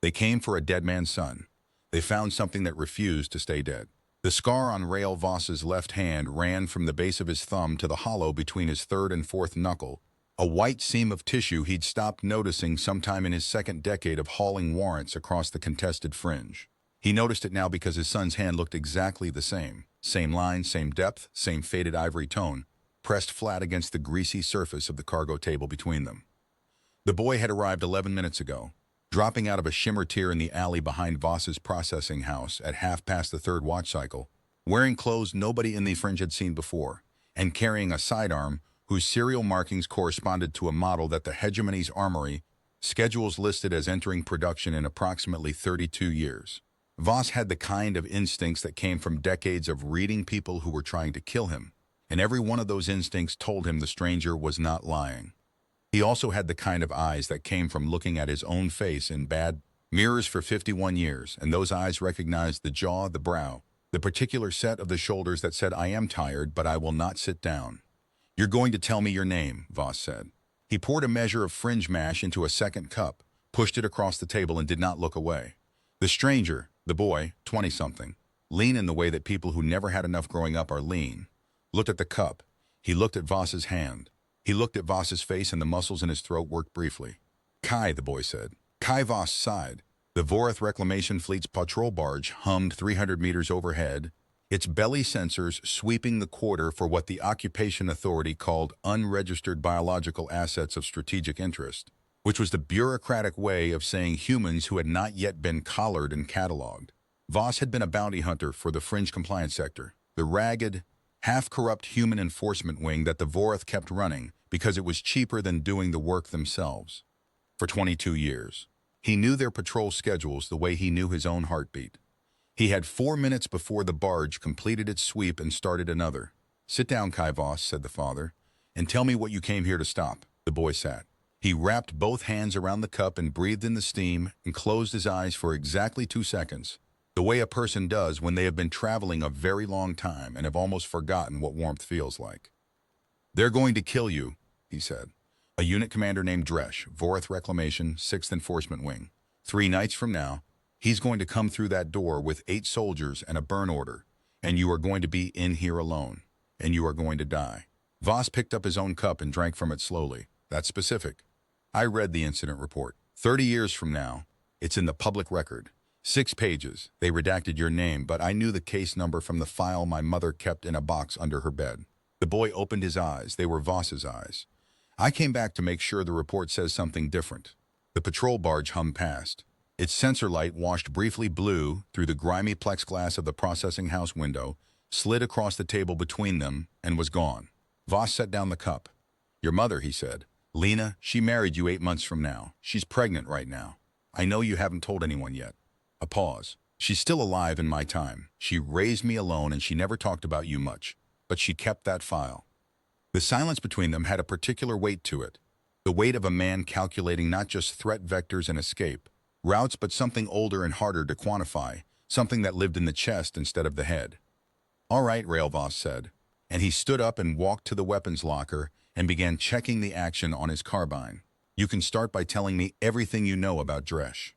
They came for a dead man's son. They found something that refused to stay dead. The scar on Rael Voss's left hand ran from the base of his thumb to the hollow between his third and fourth knuckle, a white seam of tissue he'd stopped noticing sometime in his second decade of hauling warrants across the contested fringe. He noticed it now because his son's hand looked exactly the same. Same line, same depth, same faded ivory tone, pressed flat against the greasy surface of the cargo table between them. The boy had arrived 11 minutes ago, dropping out of a shimmer tier in the alley behind Voss's processing house at 3:30 watch cycle, wearing clothes nobody in the fringe had seen before, and carrying a sidearm whose serial markings corresponded to a model that the hegemony's armory schedules listed as entering production in approximately 32 years. Voss had the kind of instincts that came from decades of reading people who were trying to kill him, and every one of those instincts told him the stranger was not lying. He also had the kind of eyes that came from looking at his own face in bad mirrors for 51 years, and those eyes recognized the jaw, the brow, the particular set of the shoulders that said, "I am tired, but I will not sit down." "You're going to tell me your name," Voss said. He poured a measure of fringe mash into a second cup, pushed it across the table, and did not look away. The stranger, the boy, 20-something, lean in the way that people who never had enough growing up are lean, looked at the cup. He looked at Voss's hand. He looked at Voss's face, and the muscles in his throat worked briefly. "Kai," the boy said. Kai Voss sighed. The Vorath Reclamation Fleet's patrol barge hummed 300 meters overhead, its belly sensors sweeping the quarter for what the Occupation Authority called unregistered biological assets of strategic interest, which was the bureaucratic way of saying humans who had not yet been collared and cataloged. Voss had been a bounty hunter for the fringe compliance sector, the ragged, half-corrupt human enforcement wing that the Vorath kept running because it was cheaper than doing the work themselves. For 22 years. He knew their patrol schedules the way he knew his own heartbeat. He had 4 minutes before the barge completed its sweep and started another. "Sit down, Kai Voss," said the father, "and tell me what you came here to stop." The boy sat. He wrapped both hands around the cup and breathed in the steam and closed his eyes for exactly 2 seconds, the way a person does when they have been traveling a very long time and have almost forgotten what warmth feels like. "They're going to kill you," he said. "A unit commander named Dresch, Vorath Reclamation, 6th Enforcement Wing. 3 nights from now, he's going to come through that door with 8 soldiers and a burn order, and you are going to be in here alone, and you are going to die." Voss picked up his own cup and drank from it slowly. "That's specific. I read the incident report. 30 years from now, it's in the public record. 6 pages. They redacted your name, but I knew the case number from the file my mother kept in a box under her bed." The boy opened his eyes. They were Voss's eyes. "I came back to make sure the report says something different." The patrol barge hummed past. Its sensor light washed briefly blue through the grimy plexiglass of the processing house window, slid across the table between them, and was gone. Voss set down the cup. "Your mother," he said. "Lena, she married you 8 months from now. She's pregnant right now. I know you haven't told anyone yet." A pause. "She's still alive in my time. She raised me alone and she never talked about you much, but she kept that file." The silence between them had a particular weight to it, the weight of a man calculating not just threat vectors and escape routes, but something older and harder to quantify, something that lived in the chest instead of the head. "All right," Rael Voss said, and he stood up and walked to the weapons locker and began checking the action on his carbine. "You can start by telling me everything you know about Dresch."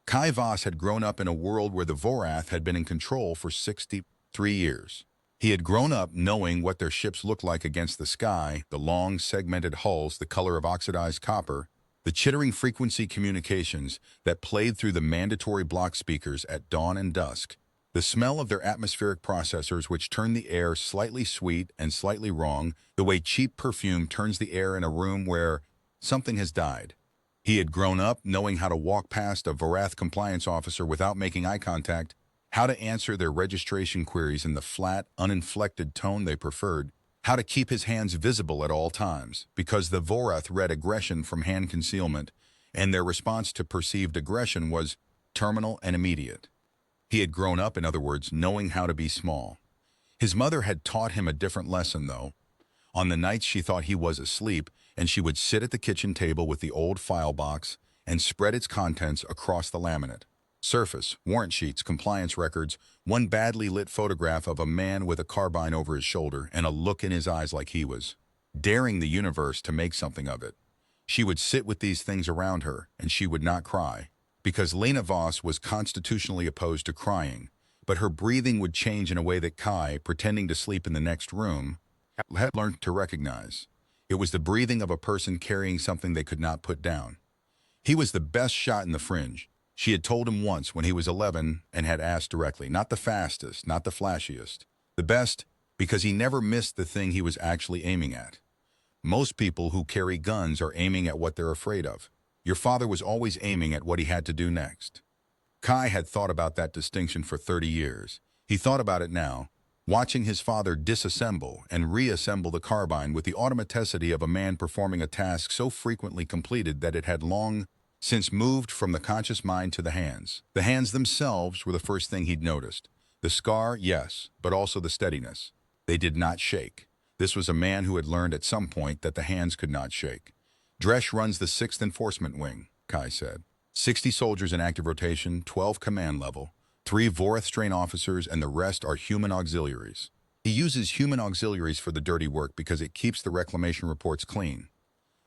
Kai Voss had grown up in a world where the Vorath had been in control for 63 years. He had grown up knowing what their ships looked like against the sky, the long, segmented hulls, the color of oxidized copper, the chittering frequency communications that played through the mandatory block speakers at dawn and dusk, the smell of their atmospheric processors which turned the air slightly sweet and slightly wrong, the way cheap perfume turns the air in a room where something has died. He had grown up knowing how to walk past a Vorath compliance officer without making eye contact, how to answer their registration queries in the flat, uninflected tone they preferred, how to keep his hands visible at all times, because the Vorath read aggression from hand concealment, and their response to perceived aggression was terminal and immediate. He had grown up, in other words, knowing how to be small. His mother had taught him a different lesson, though. On the nights she thought he was asleep, and she would sit at the kitchen table with the old file box and spread its contents across the laminate. Surface, warrant sheets, compliance records, one badly lit photograph of a man with a carbine over his shoulder and a look in his eyes like he was daring the universe to make something of it. She would sit with these things around her, and she would not cry. because Lena Voss was constitutionally opposed to crying, but her breathing would change in a way that Kai, pretending to sleep in the next room, had learned to recognize. It was the breathing of a person carrying something they could not put down. He was the best shot in the fringe. She had told him once when he was 11 and had asked directly, not the fastest, not the flashiest. The best, because he never missed the thing he was actually aiming at. Most people who carry guns are aiming at what they're afraid of. Your father was always aiming at what he had to do next. Kai had thought about that distinction for 30 years. He thought about it now, watching his father disassemble and reassemble the carbine with the automaticity of a man performing a task so frequently completed that it had long since moved from the conscious mind to the hands. The hands themselves were the first thing he'd noticed. The scar, yes, but also the steadiness. They did not shake. This was a man who had learned at some point that the hands could not shake. Dresch runs the 6th Enforcement Wing, Kai said. 60 soldiers in active rotation, 12 command level, 3 Vorath strain officers, and the rest are human auxiliaries. He uses human auxiliaries for the dirty work because it keeps the reclamation reports clean.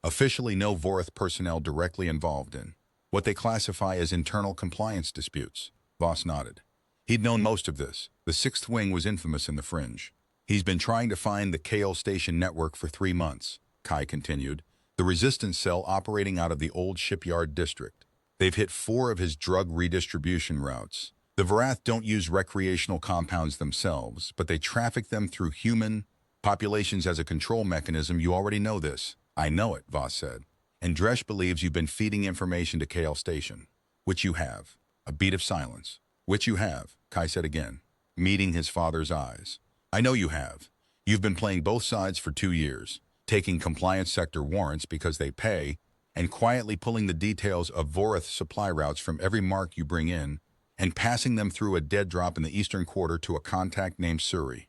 Officially, no Vorath personnel directly involved in what they classify as internal compliance disputes. Voss nodded. He'd known most of this. The 6th Wing was infamous in the fringe. He's been trying to find the Kale Station network for 3 months, Kai continued, the resistance cell operating out of the old shipyard district. They've hit 4 of his drug redistribution routes. The Vorath don't use recreational compounds themselves, but they traffic them through human populations as a control mechanism. You already know this. I know it, Voss said. And Dresch believes you've been feeding information to Kale Station. Which you have. A beat of silence. Which you have, Kai said again, meeting his father's eyes. I know you have. You've been playing both sides for 2 years, taking compliance sector warrants because they pay, and quietly pulling the details of Vorath supply routes from every mark you bring in, and passing them through a dead drop in the eastern quarter to a contact named Suri.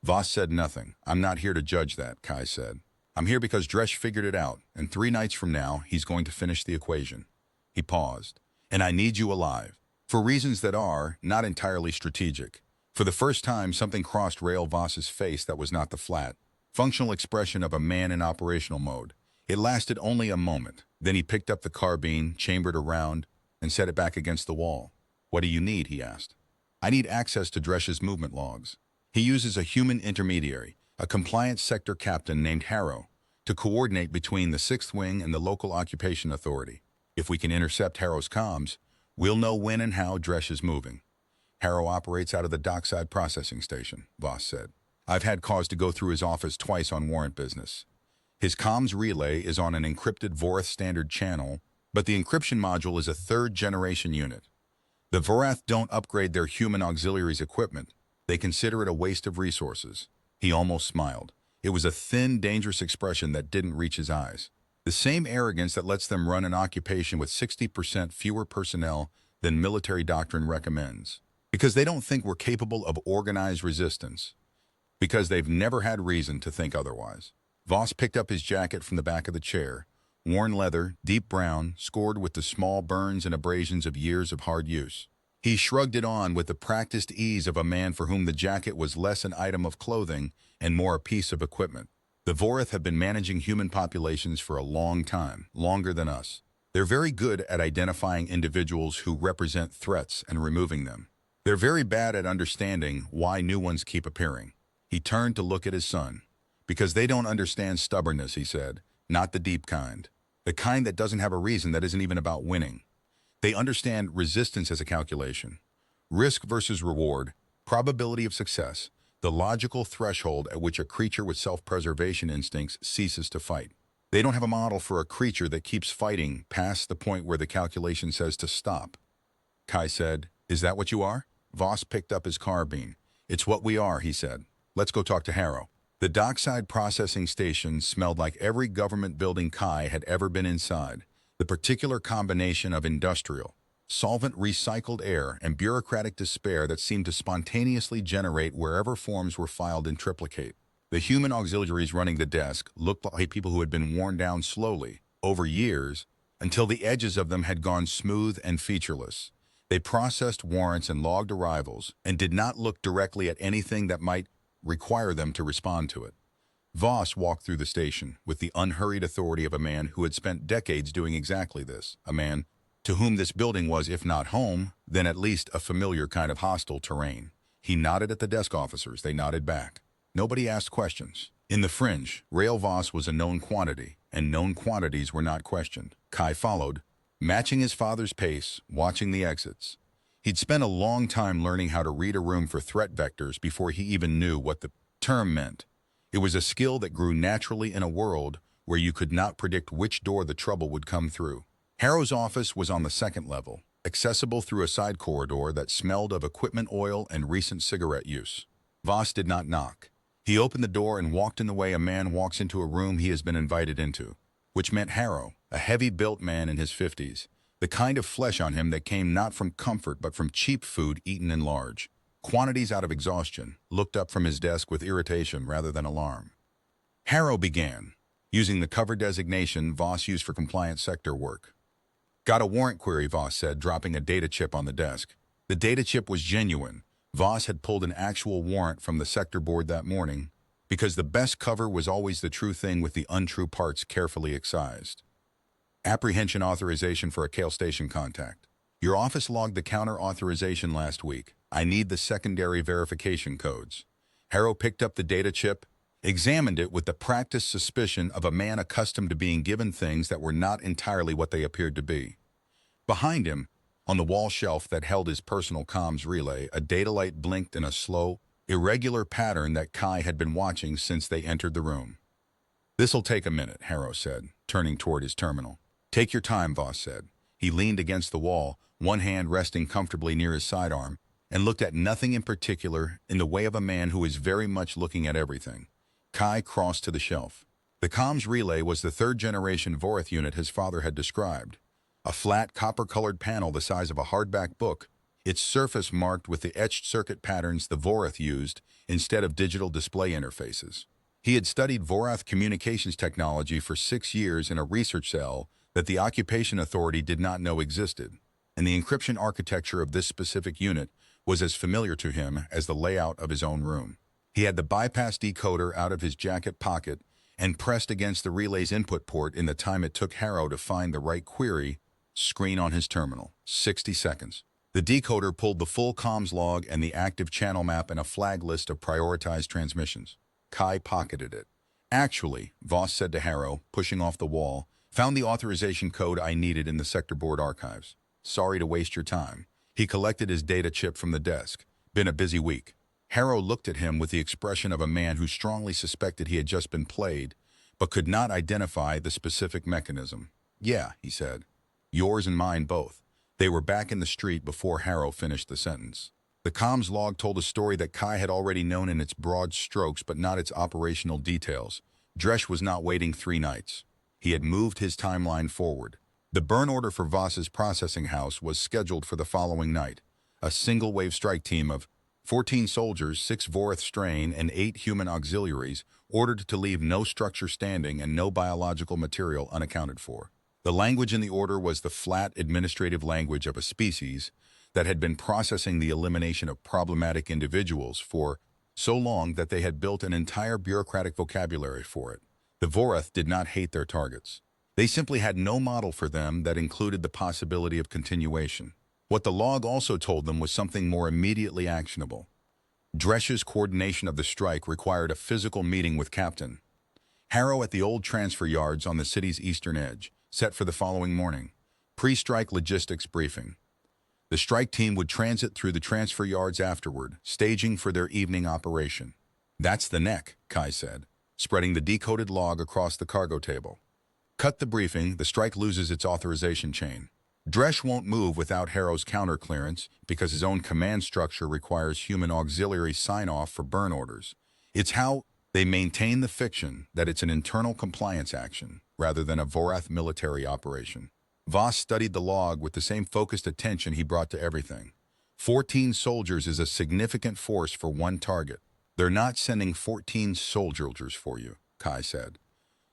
Voss said nothing. I'm not here to judge that, Kai said. I'm here because Dresch figured it out, and 3 nights from now, he's going to finish the equation. He paused. And I need you alive. For reasons that are not entirely strategic. For the first time, something crossed Rael Voss's face that was not the flat, functional expression of a man in operational mode. It lasted only a moment. Then he picked up the carbine, chambered around, and set it back against the wall. What do you need? He asked. I need access to Dresch's movement logs. He uses a human intermediary, a compliance sector captain named Harrow, to coordinate between the 6th Wing and the local occupation authority. If we can intercept Harrow's comms, we'll know when and how Dresch is moving. Harrow operates out of the dockside processing station, Voss said. I've had cause to go through his office twice on warrant business. His comms relay is on an encrypted Vorath standard channel, but the encryption module is a 3rd-generation unit. The Vorath don't upgrade their human auxiliaries' equipment. They consider it a waste of resources. He almost smiled. It was a thin, dangerous expression that didn't reach his eyes. The same arrogance that lets them run an occupation with 60% fewer personnel than military doctrine recommends. Because they don't think we're capable of organized resistance. Because they've never had reason to think otherwise. Voss picked up his jacket from the back of the chair. Worn leather, deep brown, scored with the small burns and abrasions of years of hard use. He shrugged it on with the practiced ease of a man for whom the jacket was less an item of clothing and more a piece of equipment. The Vorath have been managing human populations for a long time, longer than us. They're very good at identifying individuals who represent threats and removing them. They're very bad at understanding why new ones keep appearing. He turned to look at his son. Because they don't understand stubbornness, he said, not the deep kind. The kind that doesn't have a reason, that isn't even about winning. They understand resistance as a calculation. Risk versus reward, probability of success, the logical threshold at which a creature with self-preservation instincts ceases to fight. They don't have a model for a creature that keeps fighting past the point where the calculation says to stop. Kai said, Is that what you are? Voss picked up his carbine. It's what we are, he said. Let's go talk to Harrow. The dockside processing station smelled like every government building Kai had ever been inside. The particular combination of industrial, solvent recycled air, and bureaucratic despair that seemed to spontaneously generate wherever forms were filed in triplicate. The human auxiliaries running the desk looked like people who had been worn down slowly, over years, until the edges of them had gone smooth and featureless. They processed warrants and logged arrivals, and did not look directly at anything that might require them to respond to it. Voss walked through the station with the unhurried authority of a man who had spent decades doing exactly this, a man to whom this building was, if not home, then at least a familiar kind of hostile terrain. He nodded at the desk officers. They nodded back. Nobody asked questions. In the fringe, Rail Voss was a known quantity, and known quantities were not questioned. Kai followed, matching his father's pace, watching the exits. He'd spent a long time learning how to read a room for threat vectors before he even knew what the term meant. It was a skill that grew naturally in a world where you could not predict which door the trouble would come through. Harrow's office was on the second level, accessible through a side corridor that smelled of equipment oil and recent cigarette use. Voss did not knock. He opened the door and walked in the way a man walks into a room he has been invited into, which meant Harrow, a heavy-built man in his 50s, the kind of flesh on him that came not from comfort but from cheap food eaten in large quantities out of exhaustion, looked up from his desk with irritation rather than alarm. Harrow began, using the cover designation Voss used for compliance sector work. Got a warrant query, Voss said, dropping a data chip on the desk. The data chip was genuine. Voss had pulled an actual warrant from the sector board that morning, because the best cover was always the true thing with the untrue parts carefully excised. Apprehension authorization for a Kale Station contact. Your office logged the counter authorization last week. I need the secondary verification codes. Harrow picked up the data chip, examined it with the practiced suspicion of a man accustomed to being given things that were not entirely what they appeared to be. Behind him, on the wall shelf that held his personal comms relay, a data light blinked in a slow, irregular pattern that Kai had been watching since they entered the room. This'll take a minute, Harrow said, turning toward his terminal. Take your time, Voss said. He leaned against the wall, one hand resting comfortably near his sidearm, and looked at nothing in particular in the way of a man who is very much looking at everything. Kai crossed to the shelf. The comms relay was the third-generation Vorath unit his father had described. A flat, copper-colored panel the size of a hardback book, its surface marked with the etched circuit patterns the Vorath used instead of digital display interfaces. He had studied Vorath communications technology for 6 years in a research cell that the Occupation Authority did not know existed, and the encryption architecture of this specific unit was as familiar to him as the layout of his own room. He had the bypass decoder out of his jacket pocket and pressed against the relay's input port in the time it took Harrow to find the right query screen on his terminal. 60 seconds. The decoder pulled the full comms log and the active channel map and a flag list of prioritized transmissions. Kai pocketed it. Actually, Voss said to Harrow, pushing off the wall, found the authorization code I needed in the sector board archives. Sorry to waste your time. He collected his data chip from the desk. Been a busy week. Harrow looked at him with the expression of a man who strongly suspected he had just been played, but could not identify the specific mechanism. Yeah, he said. Yours and mine both. They were back in the street before Harrow finished the sentence. The comms log told a story that Kai had already known in its broad strokes but not its operational details. Dresch was not waiting 3 nights. He had moved his timeline forward. The burn order for Voss's processing house was scheduled for the following night. A single-wave strike team of 14 soldiers, 6 Vorath strain, and 8 human auxiliaries ordered to leave no structure standing and no biological material unaccounted for. The language in the order was the flat administrative language of a species that had been processing the elimination of problematic individuals for so long that they had built an entire bureaucratic vocabulary for it. The Vorath did not hate their targets. They simply had no model for them that included the possibility of continuation. What the log also told them was something more immediately actionable. Dresch's coordination of the strike required a physical meeting with Captain Harrow at the old transfer yards on the city's eastern edge, set for the following morning. Pre-strike logistics briefing. The strike team would transit through the transfer yards afterward, staging for their evening operation. That's the neck, Kai said, spreading the decoded log across the cargo table. Cut the briefing, the strike loses its authorization chain. Dresch won't move without Harrow's counter clearance because his own command structure requires human auxiliary sign-off for burn orders. It's how they maintain the fiction that it's an internal compliance action rather than a Vorath military operation. Voss studied the log with the same focused attention he brought to everything. 14 soldiers is a significant force for one target. They're not sending 14 soldiers for you, Kai said.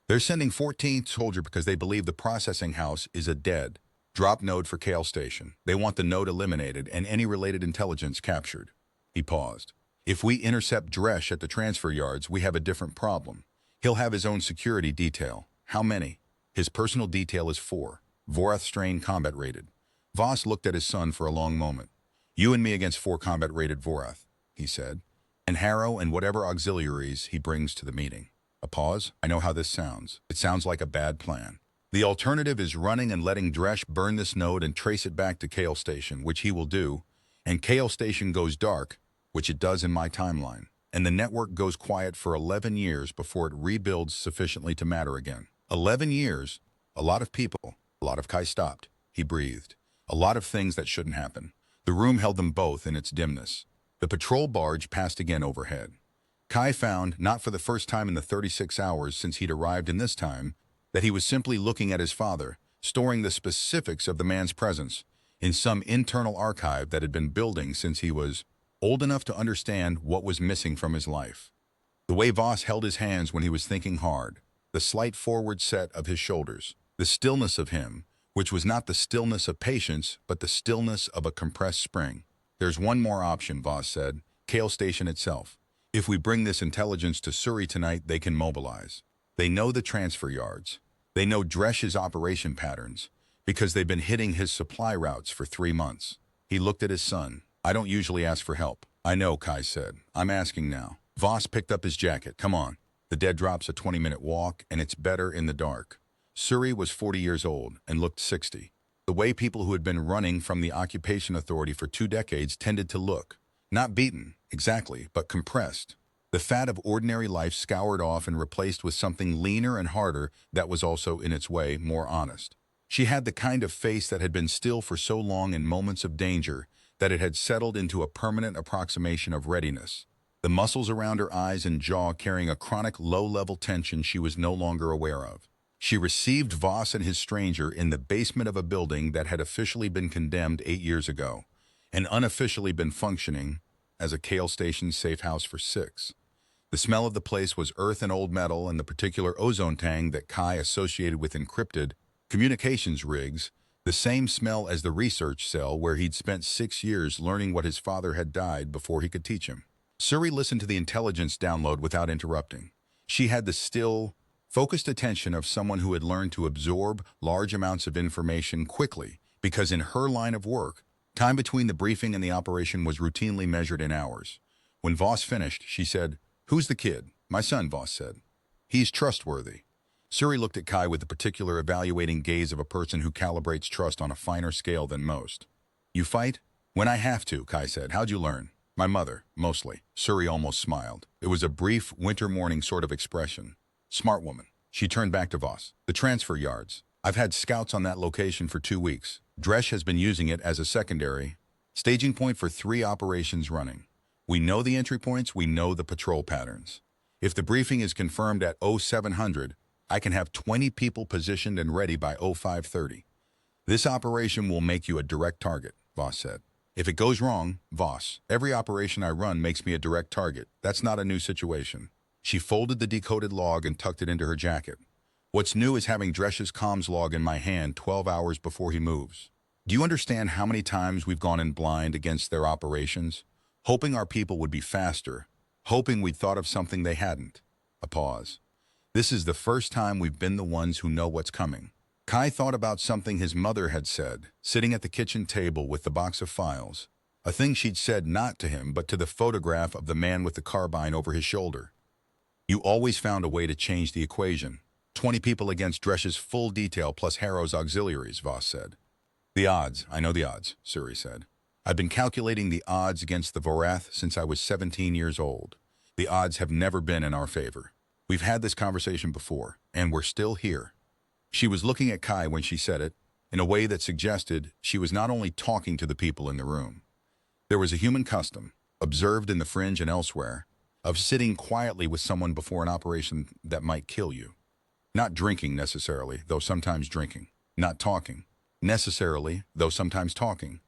They're sending 14 soldiers because they believe the processing house is a dead drop node for Kale Station. They want the node eliminated and any related intelligence captured. He paused. If we intercept Dresch at the transfer yards, we have a different problem. He'll have his own security detail. How many? His personal detail is 4. Vorath strain combat rated. Voss looked at his son for a long moment. You and me against 4 combat-rated Vorath, he said, and Harrow and whatever auxiliaries he brings to the meeting. A pause. I know how this sounds. It sounds like a bad plan. The alternative is running and letting Dresh burn this node and trace it back to Kale Station, which he will do, and Kale Station goes dark, which it does in my timeline, and the network goes quiet for 11 years before it rebuilds sufficiently to matter again. 11 years, a lot of people, a lot of Kai stopped. He breathed. A lot of things that shouldn't happen. The room held them both in its dimness. The patrol barge passed again overhead. Kai found, not for the first time in the 36 hours since he'd arrived in this time, that he was simply looking at his father, storing the specifics of the man's presence in some internal archive that had been building since he was old enough to understand what was missing from his life. The way Voss held his hands when he was thinking hard, the slight forward set of his shoulders, the stillness of him, which was not the stillness of patience, but the stillness of a compressed spring. There's one more option, Voss said, Kale Station itself. If we bring this intelligence to Suri tonight, they can mobilize. They know the transfer yards. They know Dresh's operation patterns, because they've been hitting his supply routes for 3 months. He looked at his son. I don't usually ask for help. I know, Kai said. I'm asking now. Voss picked up his jacket. Come on. The dead drop's a 20-minute walk, and it's better in the dark. Suri was 40 years old and looked 60. The way people who had been running from the occupation authority for 2 decades tended to look. Not beaten, exactly, but compressed. The fat of ordinary life scoured off and replaced with something leaner and harder that was also, in its way, more honest. She had the kind of face that had been still for so long in moments of danger that it had settled into a permanent approximation of readiness. The muscles around her eyes and jaw carrying a chronic low-level tension she was no longer aware of. She received Voss and his stranger in the basement of a building that had officially been condemned 8 years ago, and unofficially been functioning as a Kale Station safe house for 6. The smell of the place was earth and old metal and the particular ozone tang that Kai associated with encrypted communications rigs, the same smell as the research cell where he'd spent 6 years learning what his father had died before he could teach him. Suri listened to the intelligence download without interrupting. She had the still, focused attention of someone who had learned to absorb large amounts of information quickly, because in her line of work, time between the briefing and the operation was routinely measured in hours. When Voss finished, she said, "Who's the kid?" "My son," Voss said. "He's trustworthy." Suri looked at Kai with the particular evaluating gaze of a person who calibrates trust on a finer scale than most. "You fight?" "When I have to," Kai said. "How'd you learn?" "My mother, mostly." Suri almost smiled. It was a brief, winter morning sort of expression. "Smart woman." She turned back to Voss. "The transfer yards. I've had scouts on that location for 2 weeks. Dresh has been using it as a secondary staging point for 3 operations running. We know the entry points, we know the patrol patterns. If the briefing is confirmed at 0700, I can have 20 people positioned and ready by 0530. This operation will make you a direct target," Voss said. "If it goes wrong, Voss, every operation I run makes me a direct target. That's not a new situation." She folded the decoded log and tucked it into her jacket. "What's new is having Dresh's comms log in my hand 12 hours before he moves. Do you understand how many times we've gone in blind against their operations? Hoping our people would be faster, hoping we'd thought of something they hadn't." A pause. "This is the first time we've been the ones who know what's coming." Kai thought about something his mother had said, sitting at the kitchen table with the box of files. A thing she'd said not to him, but to the photograph of the man with the carbine over his shoulder. "You always found a way to change the equation. 20 people against Dresh's full detail plus Harrow's auxiliaries," Voss said. "The odds, I know the odds," Suri said. "I've been calculating the odds against the Vorath since I was 17 years old. The odds have never been in our favor. We've had this conversation before, and we're still here." She was looking at Kai when she said it, in a way that suggested she was not only talking to the people in the room. There was a human custom, observed in the fringe and elsewhere, of sitting quietly with someone before an operation that might kill you. Not drinking necessarily, though sometimes drinking. Not talking necessarily, though sometimes talking.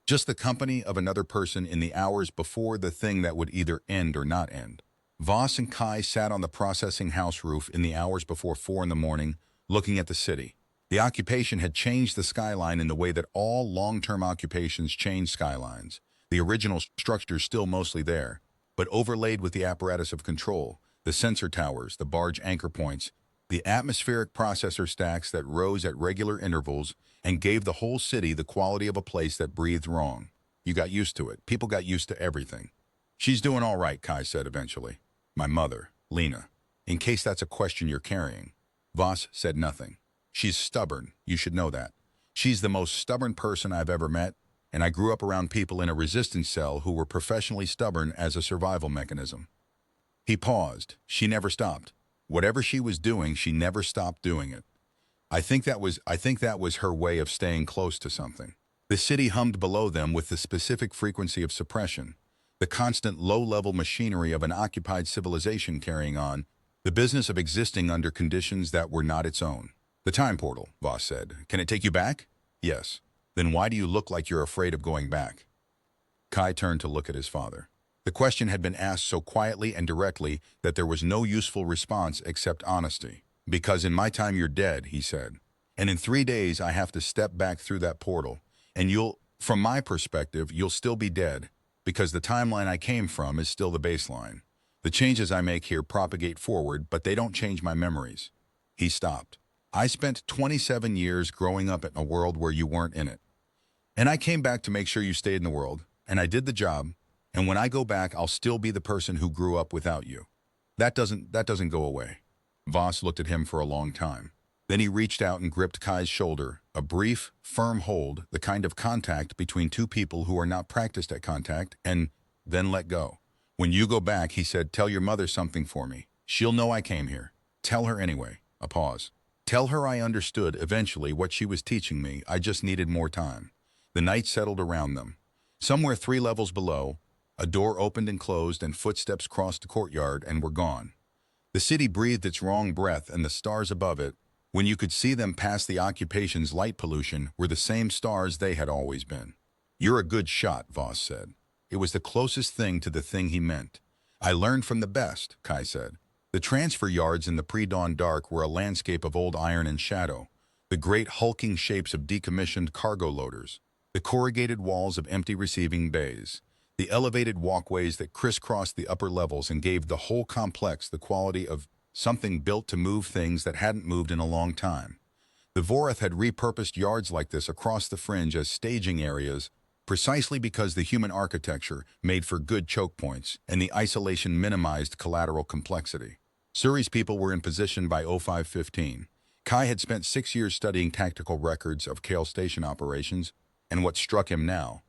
Just the company of another person in the hours before the thing that would either end or not end. Voss and Kai sat on the processing house roof in the hours before 4 in the morning, looking at the city. The occupation had changed the skyline in the way that all long-term occupations change skylines. The original structure still mostly there, but overlaid with the apparatus of control, the sensor towers, the barge anchor points, The atmospheric processor stacks that rose at regular intervals and gave the whole city the quality of a place that breathed wrong. You got used to it. People got used to everything. She's doing all right, Kai said eventually. My mother, Lena. In case that's a question you're carrying. Voss said nothing. She's stubborn, you should know that. She's the most stubborn person I've ever met, and I grew up around people in a resistance cell who were professionally stubborn as a survival mechanism. He paused. She never stopped. Whatever she was doing, she never stopped doing it. I think that was her way of staying close to something. The city hummed below them with the specific frequency of suppression, the constant low-level machinery of an occupied civilization carrying on, the business of existing under conditions that were not its own. The time portal, Voss said. Can it take you back? Yes. Then why do you look like you're afraid of going back? Kai turned to look at his father. The question had been asked so quietly and directly that there was no useful response except honesty. Because in my time you're dead, he said. And in 3 days I have to step back through that portal. And from my perspective, you'll still be dead. Because the timeline I came from is still the baseline. The changes I make here propagate forward, but they don't change my memories. He stopped. I spent 27 years growing up in a world where you weren't in it. And I came back to make sure you stayed in the world, and I did the job, and when I go back, I'll still be the person who grew up without you. That doesn't go away. Voss looked at him for a long time. Then he reached out and gripped Kai's shoulder, a brief, firm hold, the kind of contact between two people who are not practiced at contact, and then let go. When you go back, he said, tell your mother something for me. She'll know I came here. Tell her anyway. A pause. Tell her I understood eventually what she was teaching me. I just needed more time. The night settled around them. Somewhere 3 levels below, a door opened and closed and footsteps crossed the courtyard and were gone. The city breathed its wrong breath, and the stars above it, when you could see them past the occupation's light pollution, were the same stars they had always been. You're a good shot, Voss said. It was the closest thing to the thing he meant. I learned from the best, Kai said. The transfer yards in the pre-dawn dark were a landscape of old iron and shadow, the great hulking shapes of decommissioned cargo loaders, the corrugated walls of empty receiving bays, the elevated walkways that crisscrossed the upper levels and gave the whole complex the quality of something built to move things that hadn't moved in a long time. The Vorath had repurposed yards like this across the fringe as staging areas precisely because the human architecture made for good choke points and the isolation minimized collateral complexity. Suri's people were in position by 0515. Kai had spent 6 years studying tactical records of Kale Station operations, and what struck him now,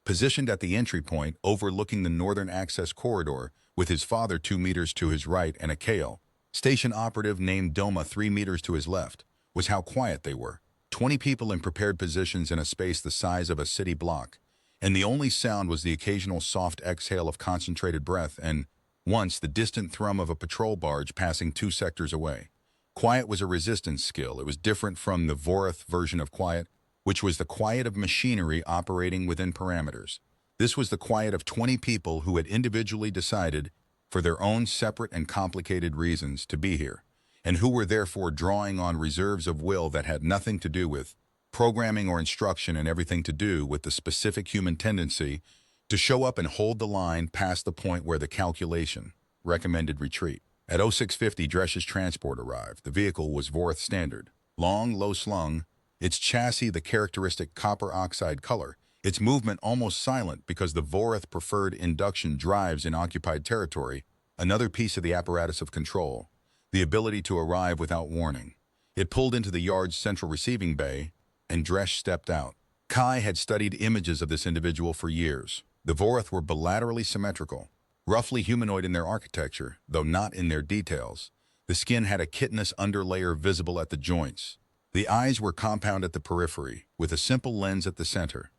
positioned at the entry point overlooking the northern access corridor with his father 2 meters to his right and a Kale Station operative named Doma 3 meters to his left, was how quiet they were. 20 people in prepared positions in a space the size of a city block, and the only sound was the occasional soft exhale of concentrated breath and, once, the distant thrum of a patrol barge passing 2 sectors away. Quiet was a resistance skill. It was different from the Vorath version of quiet, which was the quiet of machinery operating within parameters. This was the quiet of 20 people who had individually decided, for their own separate and complicated reasons, to be here, and who were therefore drawing on reserves of will that had nothing to do with programming or instruction and everything to do with the specific human tendency to show up and hold the line past the point where the calculation recommended retreat. At 0650, Dresch's transport arrived. The vehicle was Vorath standard, long, low-slung, its chassis the characteristic copper oxide color, its movement almost silent because the Vorath preferred induction drives in occupied territory, another piece of the apparatus of control, the ability to arrive without warning. It pulled into the yard's central receiving bay, and Dresch stepped out. Kai had studied images of this individual for years. The Vorath were bilaterally symmetrical, roughly humanoid in their architecture, though not in their details. The skin had a chitinous underlayer visible at the joints. The eyes were compound at the periphery, with a simple lens at the center.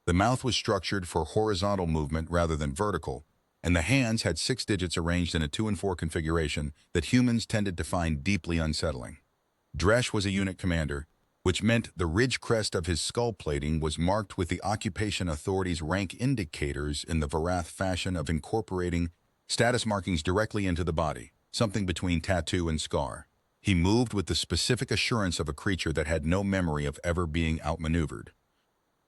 The mouth was structured for horizontal movement rather than vertical, and the hands had 6 digits arranged in a 2 and 4 configuration that humans tended to find deeply unsettling. Dresch was a unit commander, which meant the ridge crest of his skull plating was marked with the occupation authority's rank indicators in the Vorath fashion of incorporating status markings directly into the body, something between tattoo and scar. He moved with the specific assurance of a creature that had no memory of ever being outmaneuvered.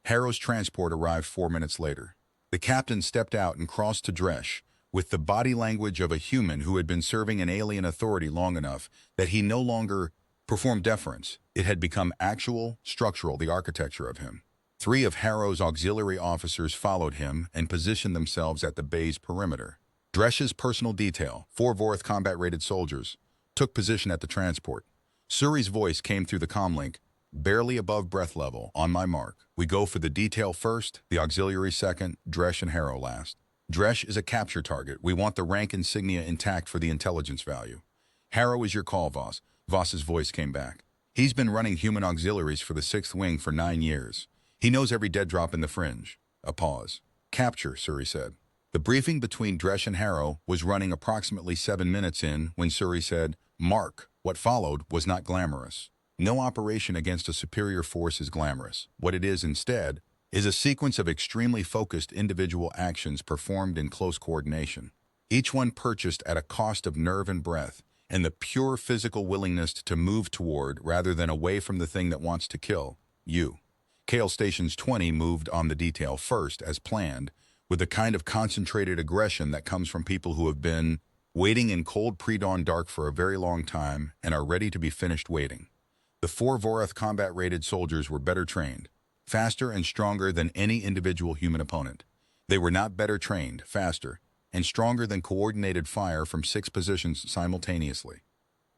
Harrow's transport arrived 4 minutes later. The captain stepped out and crossed to Dresch, with the body language of a human who had been serving an alien authority long enough that he no longer performed deference. It had become actual, structural, the architecture of him. 3 of Harrow's auxiliary officers followed him and positioned themselves at the bay's perimeter. Dresh's personal detail, 4 Vorath combat-rated soldiers, took position at the transport. Suri's voice came through the comlink, barely above breath level. On my mark. We go for the detail first, the auxiliary second, Dresh and Harrow last. Dresh is a capture target. We want the rank insignia intact for the intelligence value. Harrow is your call, Voss. Voss's voice came back. He's been running human auxiliaries for the 6th Wing for 9 years. He knows every dead drop in the fringe. A pause. Capture, Suri said. The briefing between Dresh and Harrow was running approximately 7 minutes in when Suri said, Mark. What followed was not glamorous. No operation against a superior force is glamorous. What it is instead is a sequence of extremely focused individual actions performed in close coordination, each one purchased at a cost of nerve and breath, and the pure physical willingness to move toward rather than away from the thing that wants to kill you. Kale Stations 20 moved on the detail first, as planned, with the kind of concentrated aggression that comes from people who have been waiting in cold pre-dawn dark for a very long time and are ready to be finished waiting. The 4 Vorath combat-rated soldiers were better trained, faster and stronger than any individual human opponent. They were not better trained, faster, and stronger than coordinated fire from 6 positions simultaneously.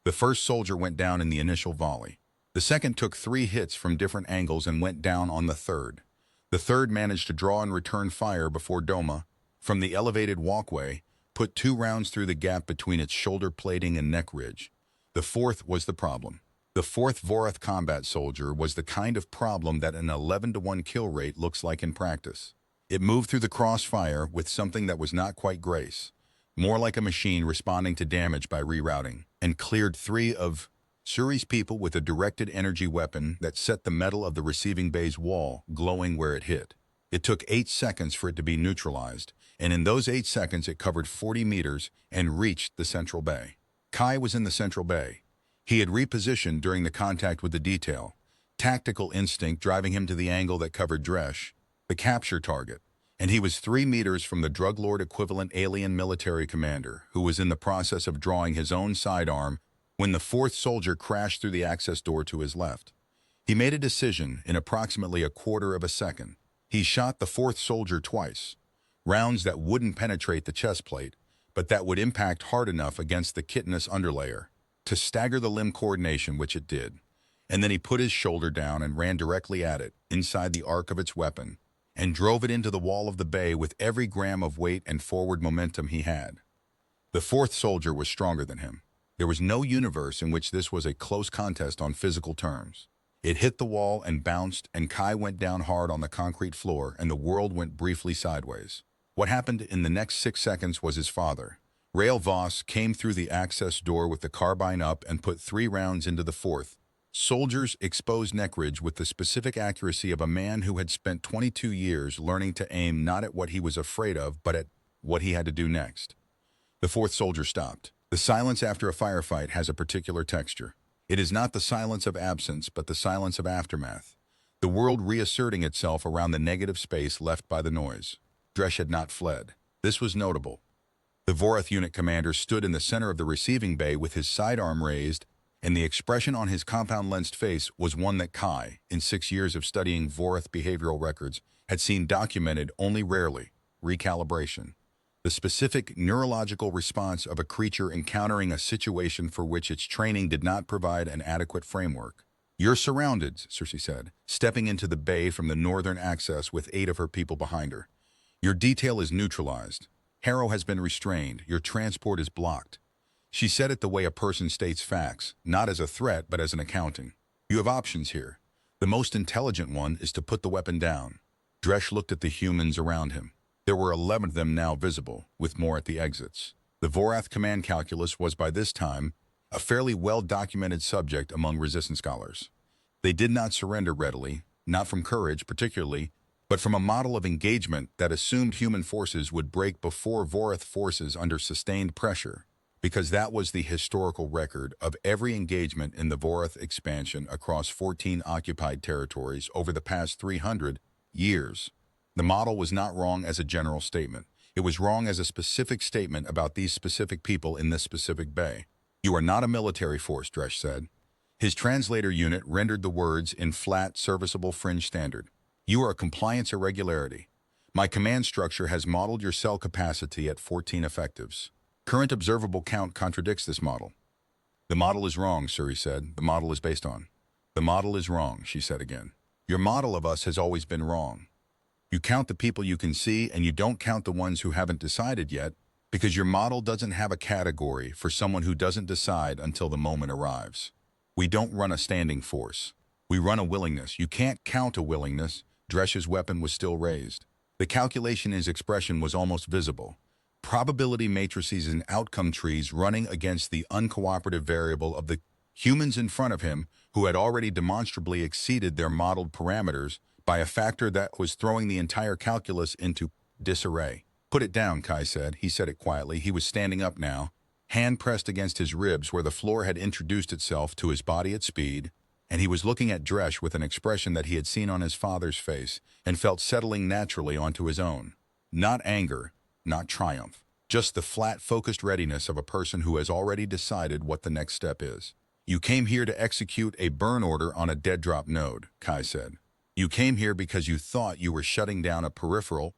The first soldier went down in the initial volley. The second took 3 hits from different angles and went down on the third. The third managed to draw and return fire before Doma, from the elevated walkway, put 2 rounds through the gap between its shoulder plating and neck ridge. The fourth was the problem. The 4th Vorath combat soldier was the kind of problem that an 11-to-1 kill rate looks like in practice. It moved through the crossfire with something that was not quite grace, more like a machine responding to damage by rerouting, and cleared 3 of Suri's people with a directed energy weapon that set the metal of the receiving bay's wall glowing where it hit. It took 8 seconds for it to be neutralized, and in those 8 seconds it covered 40 meters and reached the central bay. Kai was in the central bay. He had repositioned during the contact with the detail, tactical instinct driving him to the angle that covered Dresh, the capture target, and he was 3 meters from the drug lord equivalent alien military commander who was in the process of drawing his own sidearm when the 4th soldier crashed through the access door to his left. He made a decision in approximately a quarter of a second. He shot the 4th soldier twice, rounds that wouldn't penetrate the chest plate, but that would impact hard enough against the chitinous underlayer to stagger the limb coordination, which it did. And then he put his shoulder down and ran directly at it, inside the arc of its weapon, and drove it into the wall of the bay with every gram of weight and forward momentum he had. The 4th soldier was stronger than him. There was no universe in which this was a close contest on physical terms. It hit the wall and bounced, and Kai went down hard on the concrete floor, and the world went briefly sideways. What happened in the next 6 seconds was his father. Rael Voss came through the access door with the carbine up and put 3 rounds into the 4th. Soldiers exposed neck ridge with the specific accuracy of a man who had spent 22 years learning to aim not at what he was afraid of, but at what he had to do next. The 4th soldier stopped. The silence after a firefight has a particular texture. It is not the silence of absence, but the silence of aftermath. The world reasserting itself around the negative space left by the noise. Dresh had not fled. This was notable. The Vorath unit commander stood in the center of the receiving bay with his sidearm raised, and the expression on his compound-lensed face was one that Kai, in 6 years of studying Vorath behavioral records, had seen documented only rarely: recalibration. The specific neurological response of a creature encountering a situation for which its training did not provide an adequate framework. "You're surrounded," Cersei said, stepping into the bay from the northern access with 8 of her people behind her. "Your detail is neutralized. Harrow has been restrained. Your transport is blocked." She said it the way a person states facts, not as a threat but as an accounting. "You have options here. The most intelligent one is to put the weapon down." Dresh looked at the humans around him. There were 11 of them now visible, with more at the exits. The Vorath command calculus was by this time a fairly well-documented subject among resistance scholars. They did not surrender readily, not from courage particularly, but from a model of engagement that assumed human forces would break before Vorath forces under sustained pressure, because that was the historical record of every engagement in the Vorath expansion across 14 occupied territories over the past 300 years. The model was not wrong as a general statement. It was wrong as a specific statement about these specific people in this specific bay. You are not a military force, Dresch said. His translator unit rendered the words in flat, serviceable fringe standard. You are a compliance irregularity. My command structure has modeled your cell capacity at 14 effectives. Current observable count contradicts this model. The model is wrong, Suri said. The model is based on. The model is wrong, she said again. Your model of us has always been wrong. You count the people you can see and you don't count the ones who haven't decided yet because your model doesn't have a category for someone who doesn't decide until the moment arrives. We don't run a standing force. We run a willingness. You can't count a willingness. Dresch's weapon was still raised. The calculation in his expression was almost visible. Probability matrices and outcome trees running against the uncooperative variable of the humans in front of him who had already demonstrably exceeded their modeled parameters by a factor that was throwing the entire calculus into disarray. Put it down, Kai said. He said it quietly. He was standing up now, hand pressed against his ribs where the floor had introduced itself to his body at speed, and he was looking at Dresch with an expression that he had seen on his father's face and felt settling naturally onto his own. Not anger, not triumph, just the flat, focused readiness of a person who has already decided what the next step is. You came here to execute a burn order on a dead drop node, Kai said. You came here because you thought you were shutting down a peripheral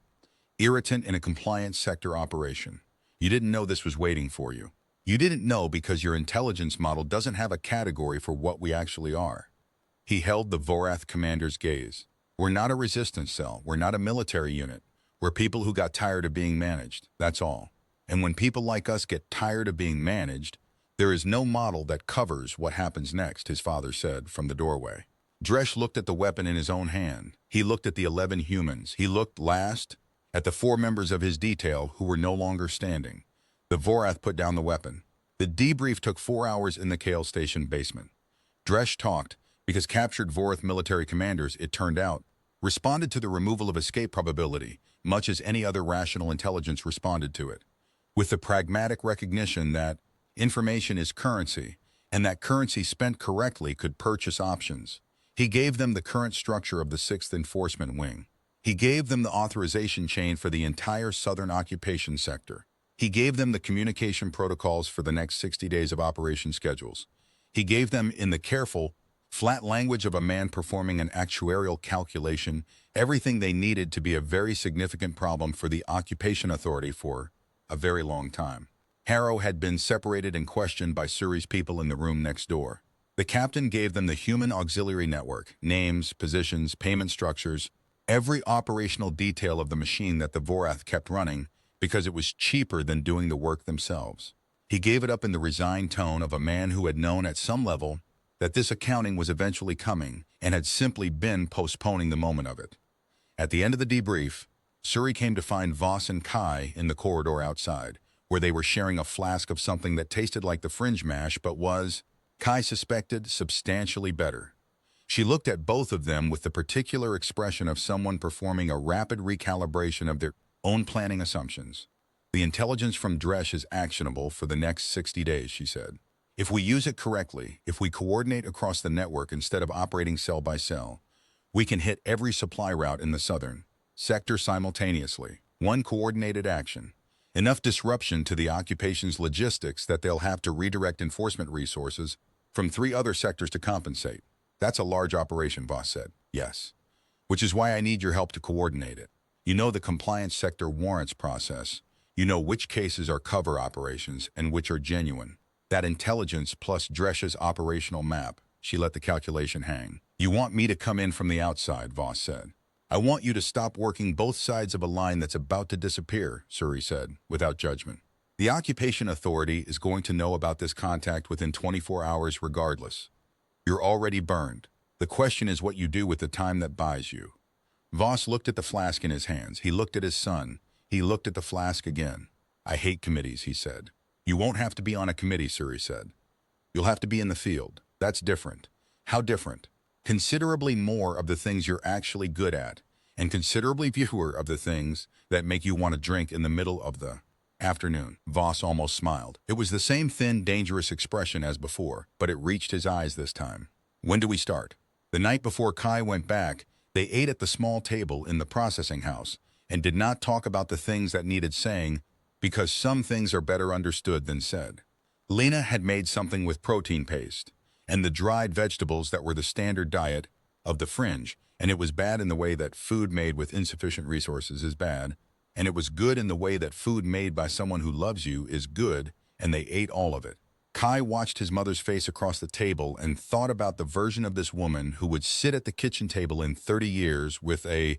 irritant in a compliance sector operation. You didn't know this was waiting for you. You didn't know because your intelligence model doesn't have a category for what we actually are. He held the Vorath commander's gaze. We're not a resistance cell. We're not a military unit. We're people who got tired of being managed. That's all. And when people like us get tired of being managed, there is no model that covers what happens next, his father said from the doorway. Dresch looked at the weapon in his own hand. He looked at the 11 humans. He looked last at the 4 members of his detail who were no longer standing. The Vorath put down the weapon. The debrief took 4 hours in the Kale Station basement. Dresch talked because captured Vorath military commanders, it turned out, responded to the removal of escape probability, much as any other rational intelligence responded to it, with the pragmatic recognition that information is currency, and that currency spent correctly could purchase options. He gave them the current structure of the 6th Enforcement Wing. He gave them the authorization chain for the entire southern occupation sector. He gave them the communication protocols for the next 60 days of operation schedules. He gave them, in the careful, flat language of a man performing an actuarial calculation, everything they needed to be a very significant problem for the Occupation Authority for a very long time. Harrow had been separated and questioned by Suri's people in the room next door. The captain gave them the human auxiliary network, names, positions, payment structures, every operational detail of the machine that the Vorath kept running because it was cheaper than doing the work themselves. He gave it up in the resigned tone of a man who had known at some level that this accounting was eventually coming and had simply been postponing the moment of it. At the end of the debrief, Suri came to find Voss and Kai in the corridor outside, where they were sharing a flask of something that tasted like the fringe mash but was, Kai suspected, substantially better. She looked at both of them with the particular expression of someone performing a rapid recalibration of their own planning assumptions. The intelligence from Dresch is actionable for the next 60 days, she said. If we use it correctly, if we coordinate across the network instead of operating cell by cell, we can hit every supply route in the southern sector simultaneously. One coordinated action. Enough disruption to the occupation's logistics that they'll have to redirect enforcement resources from 3 other sectors to compensate. That's a large operation, Voss said. Yes. Which is why I need your help to coordinate it. You know the compliance sector warrants process. You know which cases are cover operations and which are genuine. That intelligence plus Dresch's operational map. She let the calculation hang. You want me to come in from the outside, Voss said. I want you to stop working both sides of a line that's about to disappear, Suri said, without judgment. The Occupation Authority is going to know about this contact within 24 hours regardless. You're already burned. The question is what you do with the time that buys you. Voss looked at the flask in his hands. He looked at his son. He looked at the flask again. I hate committees, he said. You won't have to be on a committee, Suri said. You'll have to be in the field. That's different. How different? Considerably more of the things you're actually good at, and considerably fewer of the things that make you want to drink in the middle of the afternoon. Voss almost smiled. It was the same thin, dangerous expression as before, but it reached his eyes this time. When do we start? The night before Kai went back, they ate at the small table in the processing house, and did not talk about the things that needed saying because some things are better understood than said. Lena had made something with protein paste and the dried vegetables that were the standard diet of the fringe, and it was bad in the way that food made with insufficient resources is bad, and it was good in the way that food made by someone who loves you is good, and they ate all of it. Kai watched his mother's face across the table and thought about the version of this woman who would sit at the kitchen table in 30 years with a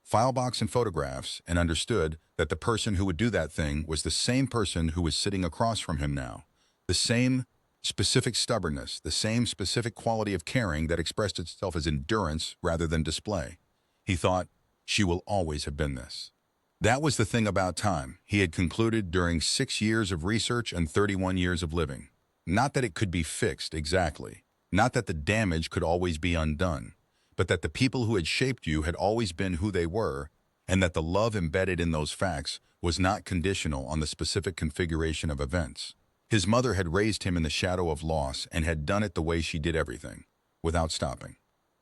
file box and photographs, and understood that the person who would do that thing was the same person who was sitting across from him now. The same specific stubbornness, the same specific quality of caring that expressed itself as endurance rather than display. He thought, she will always have been this. That was the thing about time, he had concluded during 6 years of research and 31 years of living. Not that it could be fixed exactly, not that the damage could always be undone, but that the people who had shaped you had always been who they were, and that the love embedded in those facts was not conditional on the specific configuration of events. His mother had raised him in the shadow of loss and had done it the way she did everything, without stopping.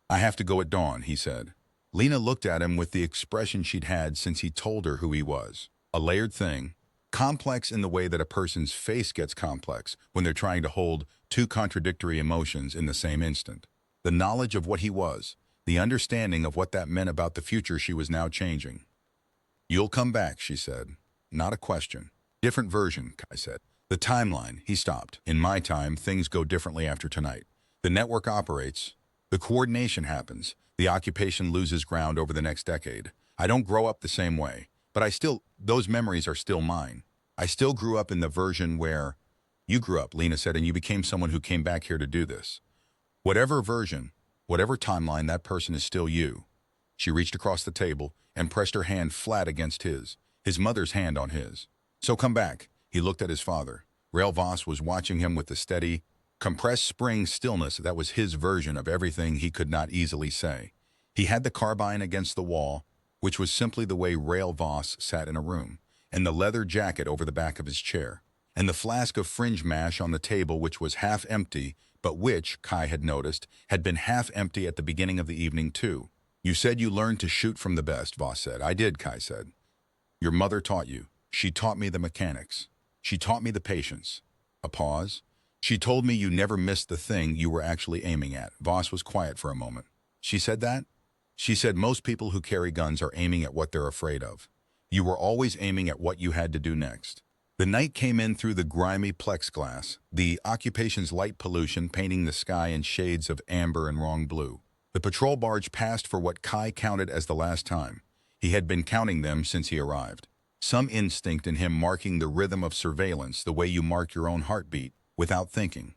I have to go at dawn, he said. Lena looked at him with the expression she'd had since he told her who he was. A layered thing, complex in the way that a person's face gets complex when they're trying to hold two contradictory emotions in the same instant. The knowledge of what he was, the understanding of what that meant about the future she was now changing. You'll come back, she said. Not a question. Different version, Kai said. The timeline, he stopped. In my time, things go differently after tonight. The network operates. The coordination happens. The occupation loses ground over the next decade. I don't grow up the same way, but those memories are still mine. I still grew up in the version where you grew up, Lena said, and you became someone who came back here to do this. Whatever version, whatever timeline, that person is still you. She reached across the table and pressed her hand flat against his mother's hand on his. So come back. He looked at his father. Rael Voss was watching him with the steady, compressed spring stillness that was his version of everything he could not easily say. He had the carbine against the wall, which was simply the way Rael Voss sat in a room, and the leather jacket over the back of his chair, and the flask of fringe mash on the table, which was half empty, but which, Kai had noticed, had been half empty at the beginning of the evening too. You said you learned to shoot from the best, Voss said. I did, Kai said. Your mother taught you. She taught me the mechanics. She taught me the patience. A pause. She told me you never missed the thing you were actually aiming at. Voss was quiet for a moment. She said that? She said most people who carry guns are aiming at what they're afraid of. You were always aiming at what you had to do next. The night came in through the grimy plexiglass, the occupation's light pollution painting the sky in shades of amber and wrong blue. The patrol barge passed for what Kai counted as the last time. He had been counting them since he arrived. Some instinct in him marking the rhythm of surveillance, the way you mark your own heartbeat, without thinking.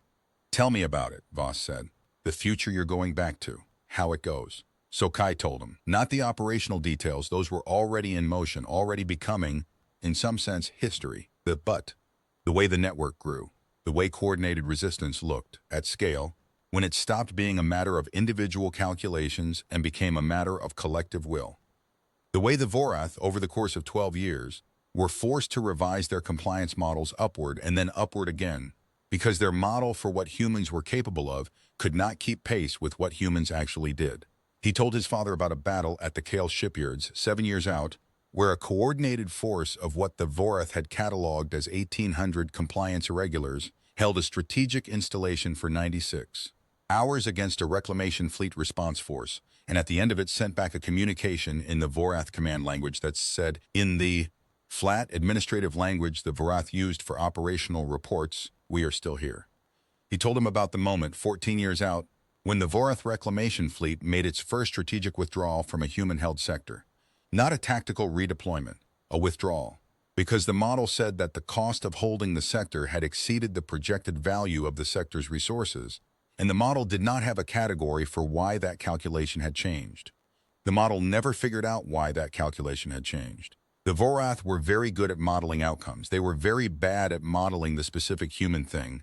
Tell me about it, Voss said. The future you're going back to, how it goes. So Kai told him, not the operational details, those were already in motion, already becoming, in some sense, history. The way the network grew, the way coordinated resistance looked, at scale, when it stopped being a matter of individual calculations and became a matter of collective will. The way the Vorath, over the course of 12 years, were forced to revise their compliance models upward and then upward again, because their model for what humans were capable of could not keep pace with what humans actually did. He told his father about a battle at the Kale shipyards, 7 years out, where a coordinated force of what the Vorath had cataloged as 1,800 compliance irregulars held a strategic installation for 96 hours against a reclamation fleet response force, and at the end of it sent back a communication in the Vorath command language that said, in the flat administrative language the Vorath used for operational reports, we are still here. He told him about the moment, 14 years out, when the Vorath reclamation fleet made its first strategic withdrawal from a human-held sector. Not a tactical redeployment, a withdrawal, because the model said that the cost of holding the sector had exceeded the projected value of the sector's resources, and the model did not have a category for why that calculation had changed. The model never figured out why that calculation had changed. The Vorath were very good at modeling outcomes. They were very bad at modeling the specific human thing,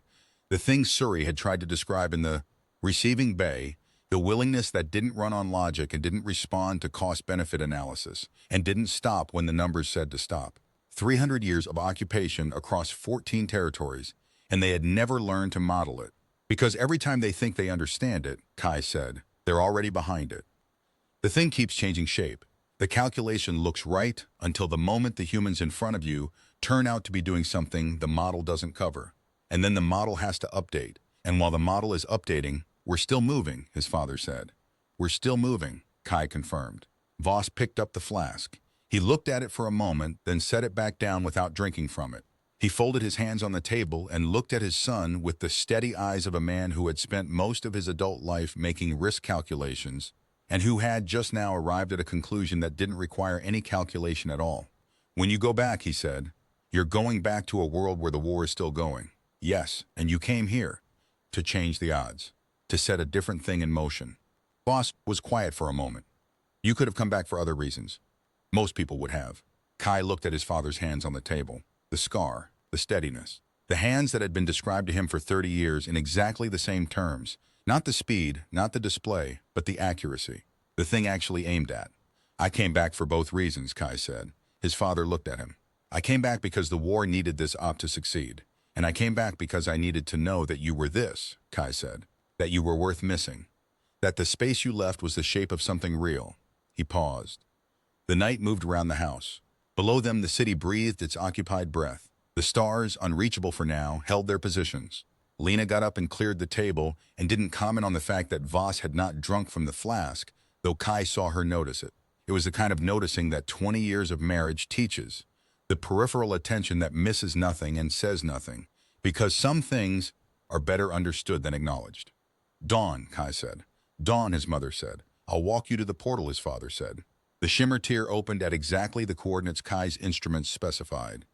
the thing Suri had tried to describe in the receiving bay, the willingness that didn't run on logic and didn't respond to cost-benefit analysis, and didn't stop when the numbers said to stop. 300 years of occupation across 14 territories, and they had never learned to model it. Because every time they think they understand it, Kai said, they're already behind it. The thing keeps changing shape. The calculation looks right until the moment the humans in front of you turn out to be doing something the model doesn't cover. And then the model has to update. And while the model is updating, we're still moving, his father said. We're still moving, Kai confirmed. Voss picked up the flask. He looked at it for a moment, then set it back down without drinking from it. He folded his hands on the table and looked at his son with the steady eyes of a man who had spent most of his adult life making risk calculations and who had just now arrived at a conclusion that didn't require any calculation at all. When you go back, he said, you're going back to a world where the war is still going. Yes, and you came here to change the odds, to set a different thing in motion. Voss was quiet for a moment. You could have come back for other reasons. Most people would have. Kai looked at his father's hands on the table. The scar, the steadiness. The hands that had been described to him for 30 years in exactly the same terms. Not the speed, not the display, but the accuracy. The thing actually aimed at. I came back for both reasons, Kai said. His father looked at him. I came back because the war needed this op to succeed. And I came back because I needed to know that you were this, Kai said. That you were worth missing. That the space you left was the shape of something real. He paused. The night moved around the house. Below them, the city breathed its occupied breath. The stars, unreachable for now, held their positions. Lena got up and cleared the table and didn't comment on the fact that Voss had not drunk from the flask, though Kai saw her notice it. It was the kind of noticing that 20 years of marriage teaches. The peripheral attention that misses nothing and says nothing, because some things are better understood than acknowledged. Dawn, Kai said. Dawn, his mother said. I'll walk you to the portal, his father said. The shimmer tier opened at exactly the coordinates Kai's instruments specified.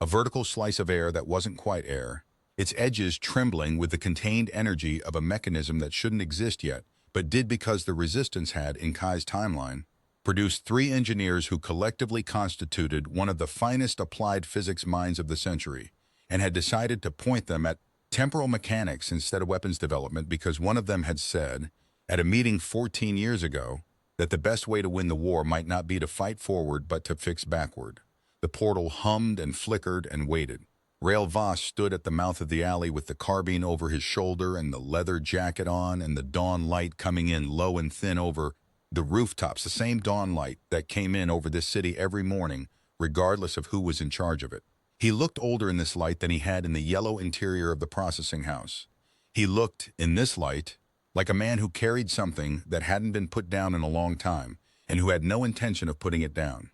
A vertical slice of air that wasn't quite air, its edges trembling with the contained energy of a mechanism that shouldn't exist yet, but did because the resistance had, in Kai's timeline, produced 3 engineers who collectively constituted one of the finest applied physics minds of the century, and had decided to point them at temporal mechanics instead of weapons development because one of them had said, at a meeting 14 years ago, that the best way to win the war might not be to fight forward but to fix backward. The portal hummed and flickered and waited. Rael Voss stood at the mouth of the alley with the carbine over his shoulder and the leather jacket on and the dawn light coming in low and thin over the rooftops, the same dawn light that came in over this city every morning, regardless of who was in charge of it. He looked older in this light than he had in the yellow interior of the processing house. He looked, in this light, like a man who carried something that hadn't been put down in a long time and who had no intention of putting it down.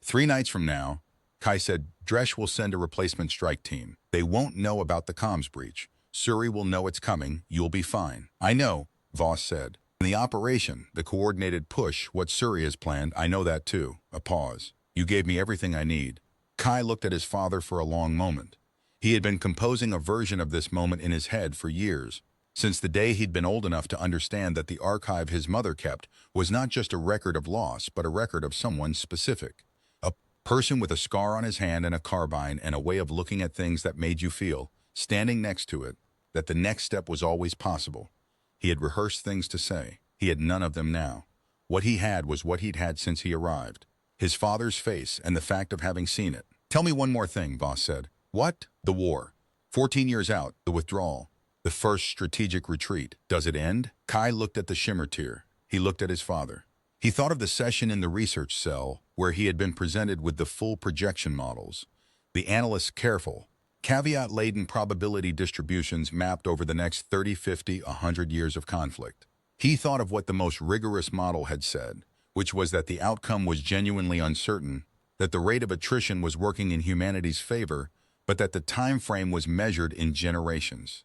3 nights from now, Kai said, Dresch will send a replacement strike team. They won't know about the comms breach. Suri will know it's coming. You'll be fine. I know, Voss said. In the operation, the coordinated push, what Suri has planned, I know that too. A pause. You gave me everything I need. Kai looked at his father for a long moment. He had been composing a version of this moment in his head for years, since the day he'd been old enough to understand that the archive his mother kept was not just a record of loss, but a record of someone specific. A person with a scar on his hand and a carbine and a way of looking at things that made you feel, standing next to it, that the next step was always possible. He had rehearsed things to say. He had none of them now. What he had was what he'd had since he arrived. His father's face and the fact of having seen it. Tell me one more thing, Voss said. What? The war. 14 years out, the withdrawal. The first strategic retreat. Does it end? Kai looked at the shimmer tier. He looked at his father. He thought of the session in the research cell where he had been presented with the full projection models. The analyst's careful, caveat-laden probability distributions mapped over the next 30, 50, 100 years of conflict. He thought of what the most rigorous model had said, which was that the outcome was genuinely uncertain, that the rate of attrition was working in humanity's favor, but that the time frame was measured in generations.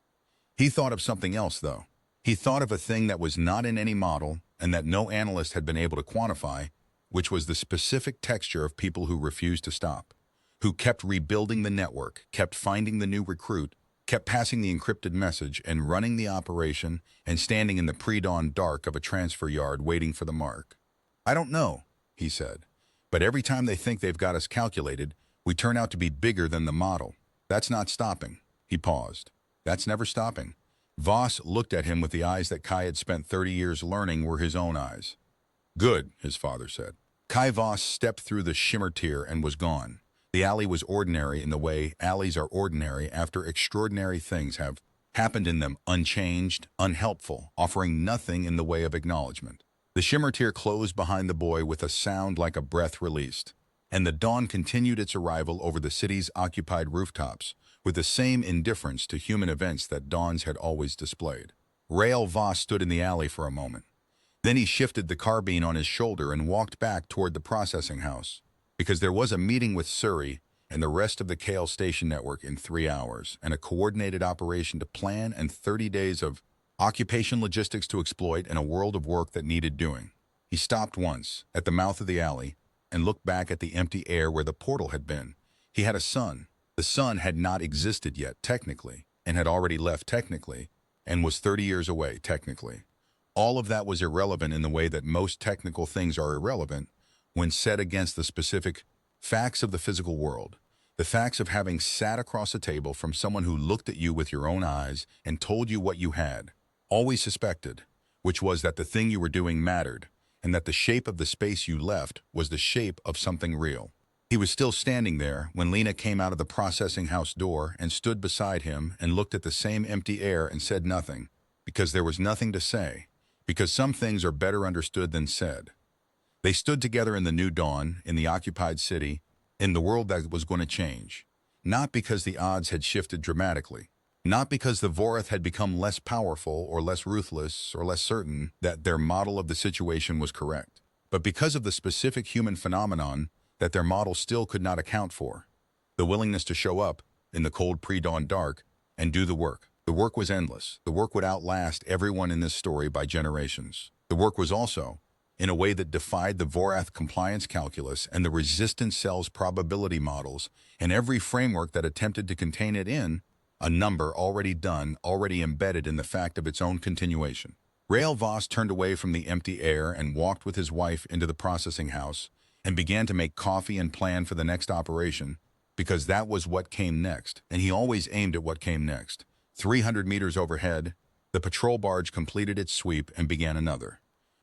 He thought of something else, though. He thought of a thing that was not in any model and that no analyst had been able to quantify, which was the specific texture of people who refused to stop, who kept rebuilding the network, kept finding the new recruit, kept passing the encrypted message and running the operation and standing in the pre-dawn dark of a transfer yard waiting for the mark. I don't know, he said, but every time they think they've got us calculated, we turn out to be bigger than the model. That's not stopping. He paused. That's never stopping. Voss looked at him with the eyes that Kai had spent 30 years learning were his own eyes. Good, his father said. Kai Voss stepped through the shimmer tier and was gone. The alley was ordinary in the way alleys are ordinary after extraordinary things have happened in them, unchanged, unhelpful, offering nothing in the way of acknowledgement. The shimmer tier closed behind the boy with a sound like a breath released, and the dawn continued its arrival over the city's occupied rooftops with the same indifference to human events that dawns had always displayed. Rael Voss stood in the alley for a moment. Then he shifted the carbine on his shoulder and walked back toward the processing house, because there was a meeting with Surrey and the rest of the Kale Station network in 3 hours, and a coordinated operation to plan and 30 days of occupation logistics to exploit and a world of work that needed doing. He stopped once, at the mouth of the alley, and looked back at the empty air where the portal had been. He had a son. The son had not existed yet, technically, and had already left technically, and was 30 years away, technically. All of that was irrelevant in the way that most technical things are irrelevant when set against the specific facts of the physical world. The facts of having sat across a table from someone who looked at you with your own eyes and told you what you had always suspected, which was that the thing you were doing mattered, and that the shape of the space you left was the shape of something real. He was still standing there when Lena came out of the processing house door and stood beside him and looked at the same empty air and said nothing, because there was nothing to say, because some things are better understood than said. They stood together in the new dawn, in the occupied city, in the world that was going to change. Not because the odds had shifted dramatically, not because the Vorath had become less powerful or less ruthless or less certain that their model of the situation was correct, but because of the specific human phenomenon that their model still could not account for. The willingness to show up in the cold pre-dawn dark and do the work. The work was endless. The work would outlast everyone in this story by generations. The work was also, in a way that defied the Vorath compliance calculus and the resistance cells probability models and every framework that attempted to contain it in, a number already done, already embedded in the fact of its own continuation. Rael Voss turned away from the empty air and walked with his wife into the processing house and began to make coffee and plan for the next operation, because that was what came next, and he always aimed at what came next. 300 meters overhead, the patrol barge completed its sweep and began another.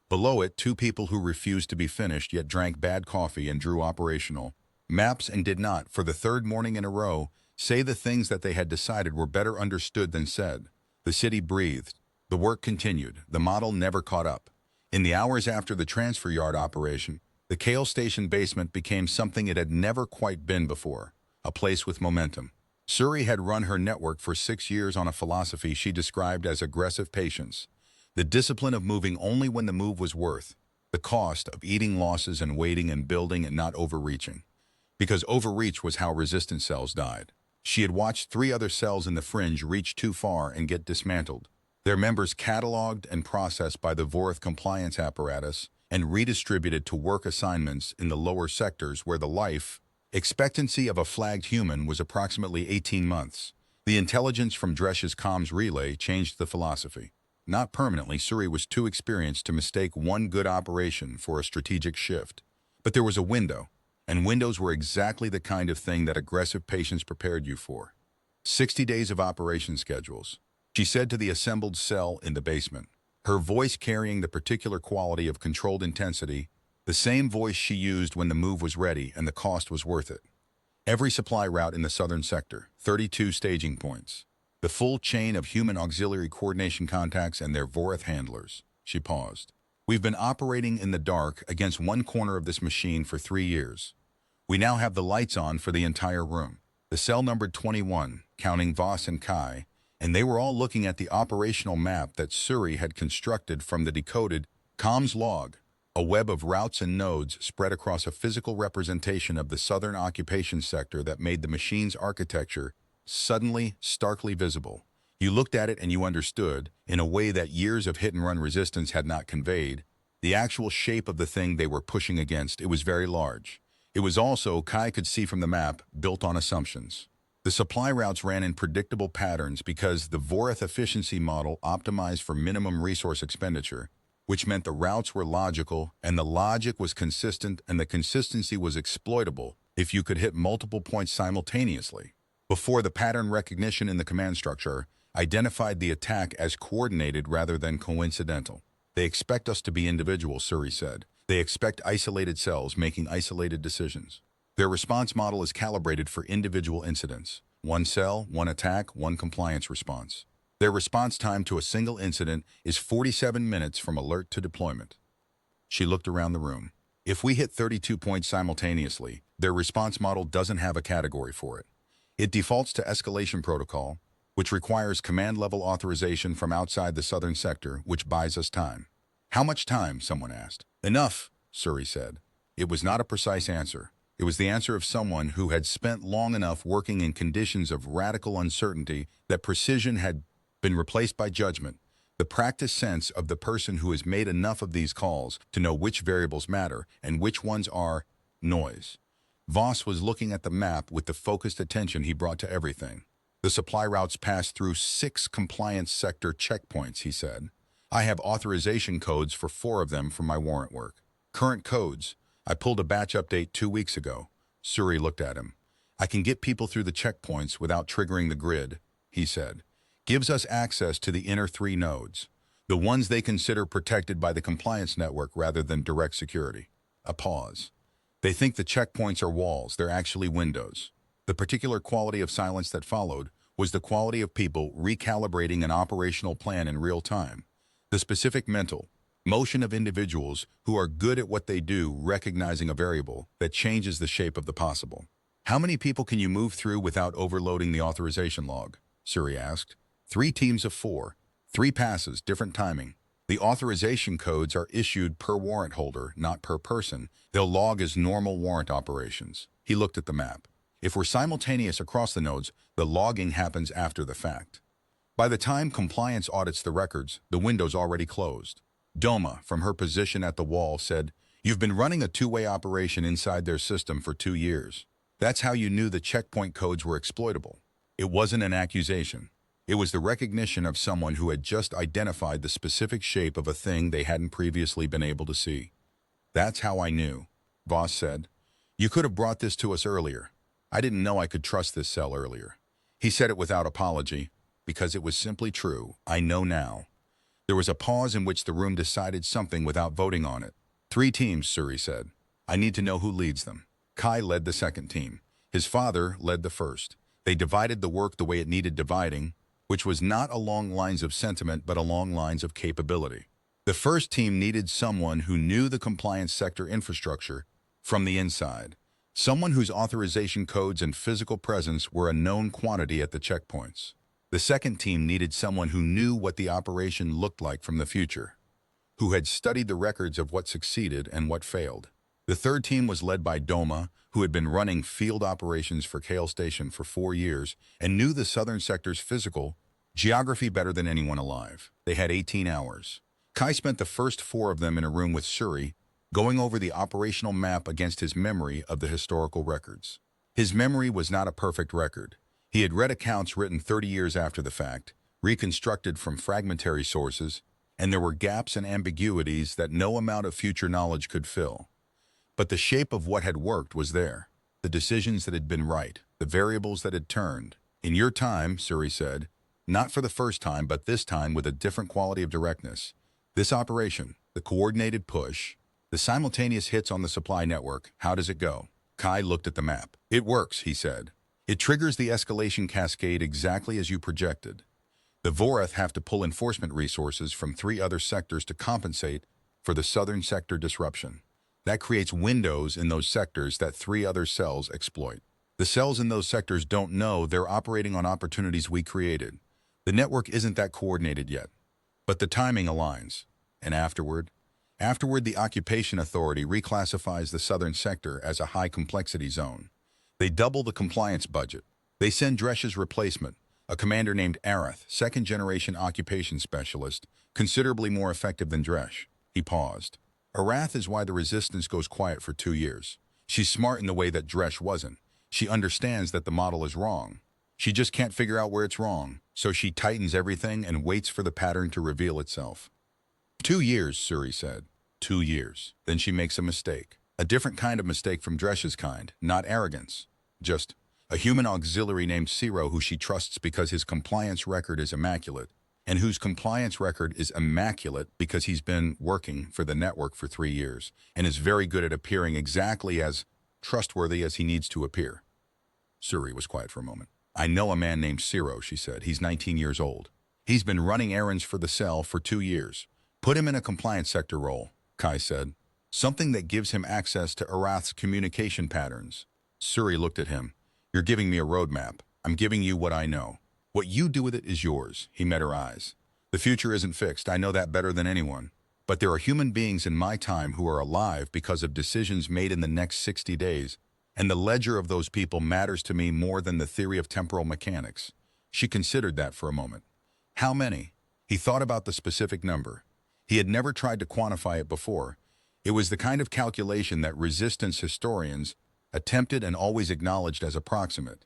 Below it, 2 people who refused to be finished yet drank bad coffee and drew operational maps and did not, for the 3rd morning in a row, say the things that they had decided were better understood than said. The city breathed. The work continued. The model never caught up. In the hours after the transfer yard operation, the Kale Station basement became something it had never quite been before, a place with momentum. Surrey had run her network for 6 years on a philosophy she described as aggressive patience, the discipline of moving only when the move was worth, the cost of eating losses and waiting and building and not overreaching. Because overreach was how resistance cells died. She had watched 3 other cells in the fringe reach too far and get dismantled, their members cataloged and processed by the Vorath compliance apparatus and redistributed to work assignments in the lower sectors where the life expectancy of a flagged human was approximately 18 months. The intelligence from Dresch's comms relay changed the philosophy. Not permanently, Surrey was too experienced to mistake one good operation for a strategic shift. But there was a window, and windows were exactly the kind of thing that aggressive patience prepared you for. 60 days of operation schedules, she said to the assembled cell in the basement, her voice carrying the particular quality of controlled intensity, the same voice she used when the move was ready and the cost was worth it. Every supply route in the southern sector, 32 staging points, the full chain of human auxiliary coordination contacts and their Vorath handlers. She paused. We've been operating in the dark against one corner of this machine for 3 years. We now have the lights on for the entire room. The cell numbered 21, counting Voss and Kai, and they were all looking at the operational map that Surrey had constructed from the decoded comms log, a web of routes and nodes spread across a physical representation of the southern occupation sector that made the machine's architecture suddenly, starkly visible. You looked at it and you understood, in a way that years of hit-and-run resistance had not conveyed, the actual shape of the thing they were pushing against. It was very large. It was also, Kai could see from the map, built on assumptions. The supply routes ran in predictable patterns because the Vorath efficiency model optimized for minimum resource expenditure, which meant the routes were logical and the logic was consistent and the consistency was exploitable if you could hit multiple points simultaneously. Before, the pattern recognition in the command structure identified the attack as coordinated rather than coincidental. They expect us to be individual, Surrey said. They expect isolated cells making isolated decisions. Their response model is calibrated for individual incidents. One cell, one attack, one compliance response. Their response time to a single incident is 47 minutes from alert to deployment. She looked around the room. If we hit 32 points simultaneously, their response model doesn't have a category for it. It defaults to escalation protocol, which requires command-level authorization from outside the southern sector, which buys us time. How much time? Someone asked. Enough, Suri said. It was not a precise answer. It was the answer of someone who had spent long enough working in conditions of radical uncertainty that precision had been replaced by judgment, the practiced sense of the person who has made enough of these calls to know which variables matter and which ones are noise. Voss was looking at the map with the focused attention he brought to everything. The supply routes pass through 6 compliance sector checkpoints, he said. I have authorization codes for 4 of them from my warrant work. Current codes. I pulled a batch update 2 weeks ago. Suri looked at him. I can get people through the checkpoints without triggering the grid, he said. Gives us access to the inner 3 nodes, the ones they consider protected by the compliance network rather than direct security. A pause. They think the checkpoints are walls, they're actually windows. The particular quality of silence that followed was the quality of people recalibrating an operational plan in real time. The specific mental motion of individuals who are good at what they do, recognizing a variable that changes the shape of the possible. How many people can you move through without overloading the authorization log? Suri asked. 3 teams of 4, 3 passes, different timing. The authorization codes are issued per warrant holder, not per person. They'll log as normal warrant operations. He looked at the map. If we're simultaneous across the nodes, the logging happens after the fact. By the time compliance audits the records, the window's already closed. Doma, from her position at the wall, said, "You've been running a 2-way operation inside their system for 2 years. That's how you knew the checkpoint codes were exploitable." It wasn't an accusation. It was the recognition of someone who had just identified the specific shape of a thing they hadn't previously been able to see. "That's how I knew," Voss said. "You could have brought this to us earlier. I didn't know I could trust this cell earlier." He said it without apology, because it was simply true. I know now. There was a pause in which the room decided something without voting on it. 3 teams, Suri said. I need to know who leads them. Kai led the second team. His father led the first. They divided the work the way it needed dividing, which was not along lines of sentiment but along lines of capability. The first team needed someone who knew the compliance sector infrastructure from the inside, someone whose authorization codes and physical presence were a known quantity at the checkpoints. The second team needed someone who knew what the operation looked like from the future, who had studied the records of what succeeded and what failed. The third team was led by Doma, who had been running field operations for Kale Station for 4 years and knew the southern sector's physical geography better than anyone alive. They had 18 hours. Kai spent the first 4 of them in a room with Suri, going over the operational map against his memory of the historical records. His memory was not a perfect record. He had read accounts written 30 years after the fact, reconstructed from fragmentary sources, and there were gaps and ambiguities that no amount of future knowledge could fill. But the shape of what had worked was there, the decisions that had been right, the variables that had turned. In your time, Suri said, not for the first time, but this time with a different quality of directness. This operation, the coordinated push, the simultaneous hits on the supply network, how does it go? Kai looked at the map. It works, he said. It triggers the escalation cascade exactly as you projected. The Vorath have to pull enforcement resources from 3 other sectors to compensate for the southern sector disruption. That creates windows in those sectors that 3 other cells exploit. The cells in those sectors don't know they're operating on opportunities we created. The network isn't that coordinated yet, but the timing aligns. And afterward, the Occupation Authority reclassifies the southern sector as a high-complexity zone. They double the compliance budget. They send Dresh's replacement, a commander named Arath, second-generation occupation specialist, considerably more effective than Dresh. He paused. Arath is why the resistance goes quiet for 2 years. She's smart in the way that Dresh wasn't. She understands that the model is wrong. She just can't figure out where it's wrong, so she tightens everything and waits for the pattern to reveal itself. 2 years, Suri said. 2 years. Then she makes a mistake. A different kind of mistake from Dresh's kind, not arrogance. Just a human auxiliary named Ciro who she trusts because his compliance record is immaculate, and whose compliance record is immaculate because he's been working for the network for 3 years and is very good at appearing exactly as trustworthy as he needs to appear. Suri was quiet for a moment. I know a man named Ciro, she said. He's 19 years old. He's been running errands for the cell for 2 years. Put him in a compliance sector role, Kai said. something that gives him access to Arath's communication patterns. Suri looked at him. You're giving me a roadmap. I'm giving you what I know. What you do with it is yours. He met her eyes. The future isn't fixed. I know that better than anyone. But there are human beings in my time who are alive because of decisions made in the next 60 days, and the ledger of those people matters to me more than the theory of temporal mechanics. She considered that for a moment. How many? He thought about the specific number. He had never tried to quantify it before. It was the kind of calculation that resistance historians attempted and always acknowledged as approximate,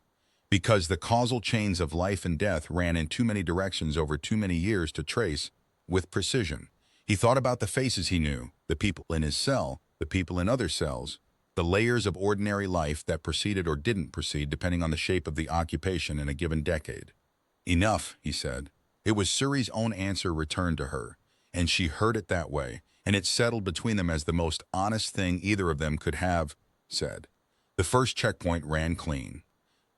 because the causal chains of life and death ran in too many directions over too many years to trace with precision. He thought about the faces he knew, the people in his cell, the people in other cells, the layers of ordinary life that proceeded or didn't proceed depending on the shape of the occupation in a given decade. Enough, he said. It was Suri's own answer returned to her, and she heard it that way, and it settled between them as the most honest thing either of them could have said. The first checkpoint ran clean.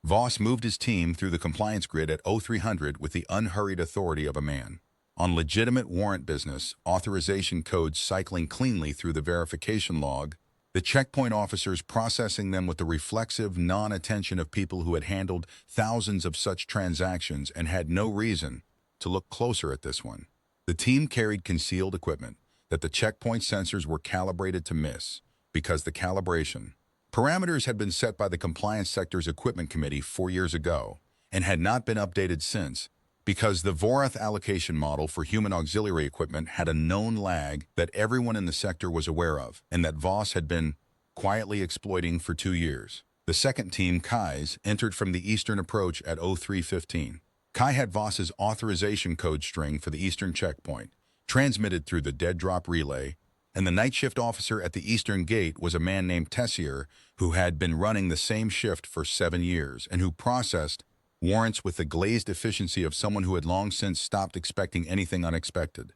Voss moved his team through the compliance grid at 0300 with the unhurried authority of a man. On legitimate warrant business, authorization codes cycling cleanly through the verification log, the checkpoint officers processing them with the reflexive non-attention of people who had handled thousands of such transactions and had no reason to look closer at this one. The team carried concealed equipment that the checkpoint sensors were calibrated to miss, because the calibration parameters had been set by the Compliance Sector's Equipment Committee 4 years ago and had not been updated since, because the Vorath allocation model for human auxiliary equipment had a known lag that everyone in the sector was aware of and that Voss had been quietly exploiting for 2 years. The second team, Kai's, entered from the eastern approach at 0315. Kai had Voss's authorization code string for the eastern checkpoint, transmitted through the dead drop relay, and the night shift officer at the eastern gate was a man named Tessier who had been running the same shift for 7 years and who processed warrants with the glazed efficiency of someone who had long since stopped expecting anything unexpected.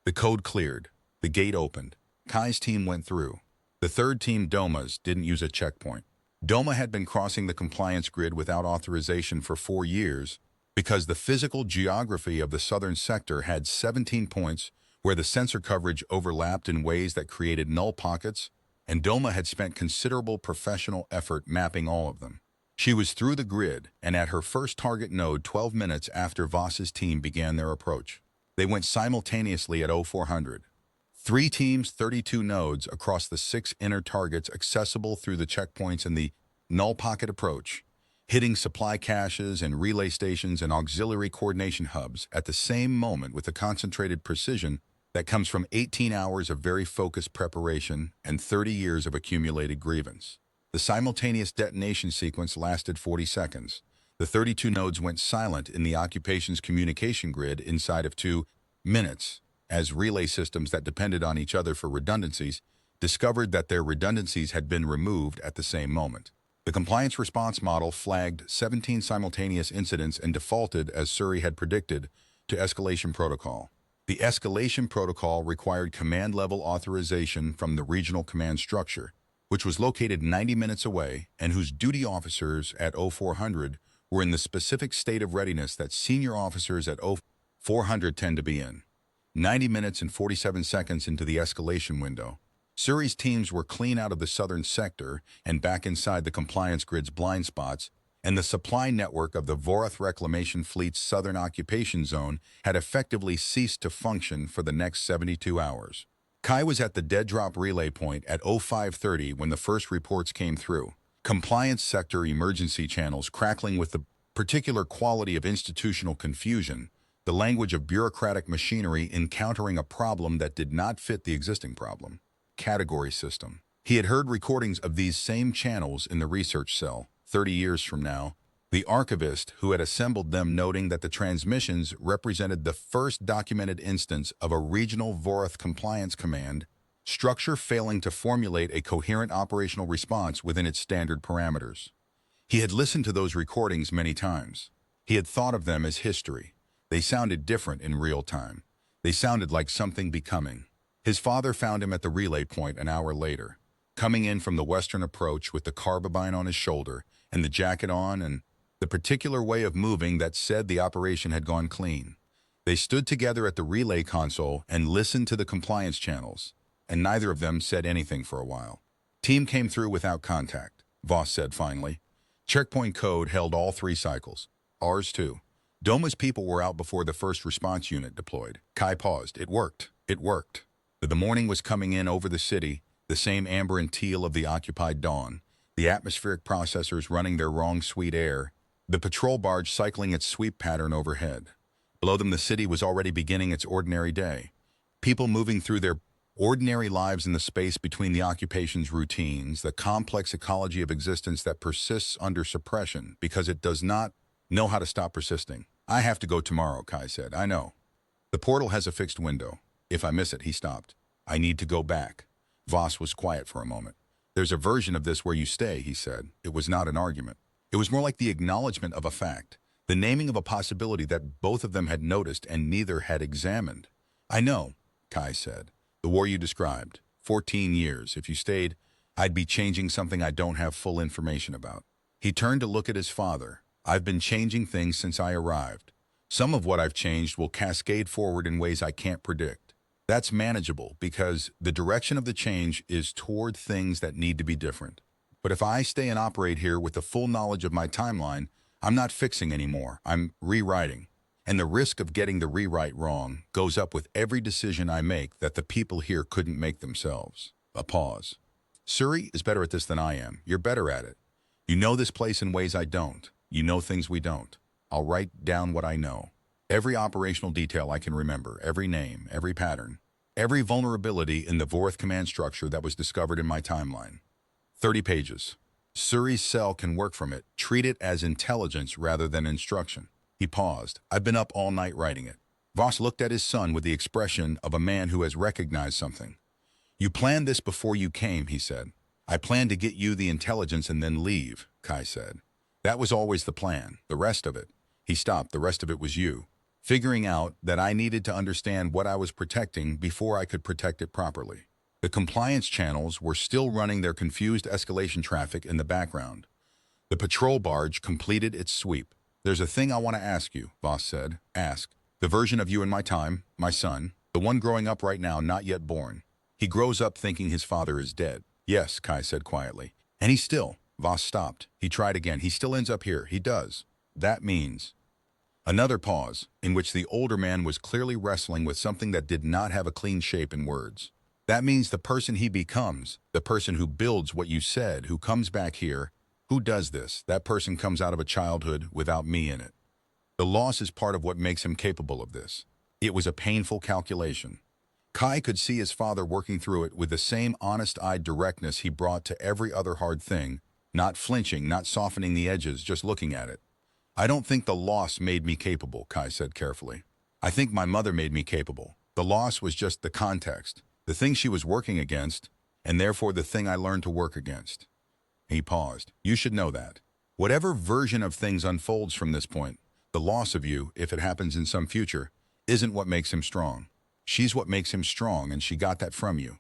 The code cleared. The gate opened. Kai's team went through. The third team, Doma's, didn't use a checkpoint. Doma had been crossing the compliance grid without authorization for 4 years because the physical geography of the southern sector had 17 points where the sensor coverage overlapped in ways that created null pockets, and Doma had spent considerable professional effort mapping all of them. She was through the grid and at her first target node 12 minutes after Voss's team began their approach. They went simultaneously at 0400. 3 teams, 32 nodes across the 6 inner targets accessible through the checkpoints and the null pocket approach, hitting supply caches and relay stations and auxiliary coordination hubs at the same moment with the concentrated precision that comes from 18 hours of very focused preparation and 30 years of accumulated grievance. The simultaneous detonation sequence lasted 40 seconds. The 32 nodes went silent in the occupation's communication grid inside of 2 minutes, as relay systems that depended on each other for redundancies discovered that their redundancies had been removed at the same moment. The compliance response model flagged 17 simultaneous incidents and defaulted, as Suri had predicted, to escalation protocol. The escalation protocol required command-level authorization from the regional command structure, which was located 90 minutes away and whose duty officers at 0400 were in the specific state of readiness that senior officers at 0400 tend to be in. 90 minutes and 47 seconds into the escalation window, Suri's teams were clean out of the southern sector and back inside the compliance grid's blind spots, and the supply network of the Vorath Reclamation Fleet's southern occupation zone had effectively ceased to function for the next 72 hours. Kai was at the dead drop relay point at 0530 when the first reports came through. Compliance sector emergency channels crackling with the particular quality of institutional confusion, the language of bureaucratic machinery encountering a problem that did not fit the existing problem. Category system. He had heard recordings of these same channels in the research cell, 30 years from now, the archivist who had assembled them noting that the transmissions represented the first documented instance of a regional Vorath compliance command structure failing to formulate a coherent operational response within its standard parameters. He had listened to those recordings many times. He had thought of them as history. They sounded different in real time. They sounded like something becoming. His father found him at the relay point an hour later, coming in from the western approach with the carbine on his shoulder and the jacket on and the particular way of moving that said the operation had gone clean. They stood together at the relay console and listened to the compliance channels, and neither of them said anything for a while. Team came through without contact, Voss said finally. Checkpoint code held all 3 cycles. Ours too. Doma's people were out before the first response unit deployed. Kai paused. It worked. It worked. The morning was coming in over the city, the same amber and teal of the occupied dawn, the atmospheric processors running their wrong sweet air, the patrol barge cycling its sweep pattern overhead. Below them, the city was already beginning its ordinary day. People moving through their ordinary lives in the space between the occupation's routines, the complex ecology of existence that persists under suppression because it does not know how to stop persisting. I have to go tomorrow, Kai said. I know. The portal has a fixed window. If I miss it, he stopped. I need to go back. Voss was quiet for a moment. There's a version of this where you stay, he said. It was not an argument. It was more like the acknowledgement of a fact, the naming of a possibility that both of them had noticed and neither had examined. I know, Kai said. The war you described. 14 years. If you stayed, I'd be changing something I don't have full information about. He turned to look at his father. I've been changing things since I arrived. Some of what I've changed will cascade forward in ways I can't predict. That's manageable because the direction of the change is toward things that need to be different. But if I stay and operate here with the full knowledge of my timeline, I'm not fixing anymore. I'm rewriting. And the risk of getting the rewrite wrong goes up with every decision I make that the people here couldn't make themselves. A pause. Suri is better at this than I am. You're better at it. You know this place in ways I don't. You know things we don't. I'll write down what I know. Every operational detail I can remember, every name, every pattern, every vulnerability in the Vorth command structure that was discovered in my timeline. 30 pages. Suri's cell can work from it. Treat it as intelligence rather than instruction. He paused. I've been up all night writing it. Voss looked at his son with the expression of a man who has recognized something. You planned this before you came, he said. I planned to get you the intelligence and then leave, Kai said. That was always the plan. The rest of it. He stopped. The rest of it was you. Figuring out that I needed to understand what I was protecting before I could protect it properly. The compliance channels were still running their confused escalation traffic in the background. The patrol barge completed its sweep. There's a thing I want to ask you, Voss said. Ask. The version of you in my time, my son, the one growing up right now, not yet born. He grows up thinking his father is dead. Yes, Kai said quietly. And he still. Voss stopped. He tried again. He still ends up here. He does. That means... Another pause, in which the older man was clearly wrestling with something that did not have a clean shape in words. That means the person he becomes, the person who builds what you said, who comes back here, who does this, that person comes out of a childhood without me in it. The loss is part of what makes him capable of this. It was a painful calculation. Kai could see his father working through it with the same honest-eyed directness he brought to every other hard thing, not flinching, not softening the edges, just looking at it. I don't think the loss made me capable, Kai said carefully. I think my mother made me capable. The loss was just the context, the thing she was working against, and therefore the thing I learned to work against. He paused. You should know that. Whatever version of things unfolds from this point, the loss of you, if it happens in some future, isn't what makes him strong. She's what makes him strong, and she got that from you.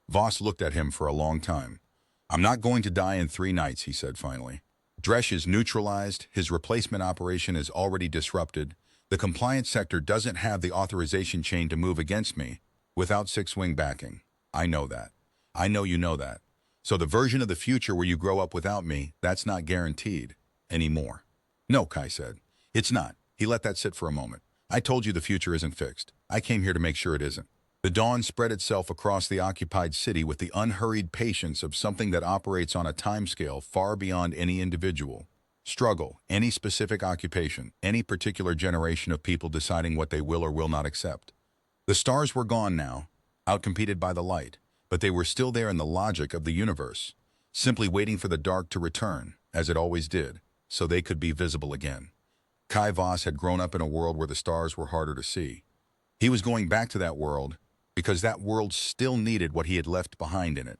Voss looked at him for a long time. I'm not going to die in 3 nights, he said finally. Dresch is neutralized, his replacement operation is already disrupted. The compliance sector doesn't have the authorization chain to move against me without six-wing backing. I know that. I know you know that. So the version of the future where you grow up without me, that's not guaranteed anymore. No, Kai said. It's not. He let that sit for a moment. I told you the future isn't fixed. I came here to make sure it isn't. The dawn spread itself across the occupied city with the unhurried patience of something that operates on a timescale far beyond any individual. Struggle, any specific occupation, any particular generation of people deciding what they will or will not accept. The stars were gone now, outcompeted by the light, but they were still there in the logic of the universe, simply waiting for the dark to return, as it always did, so they could be visible again. Kai Voss had grown up in a world where the stars were harder to see. He was going back to that world because that world still needed what he had left behind in it.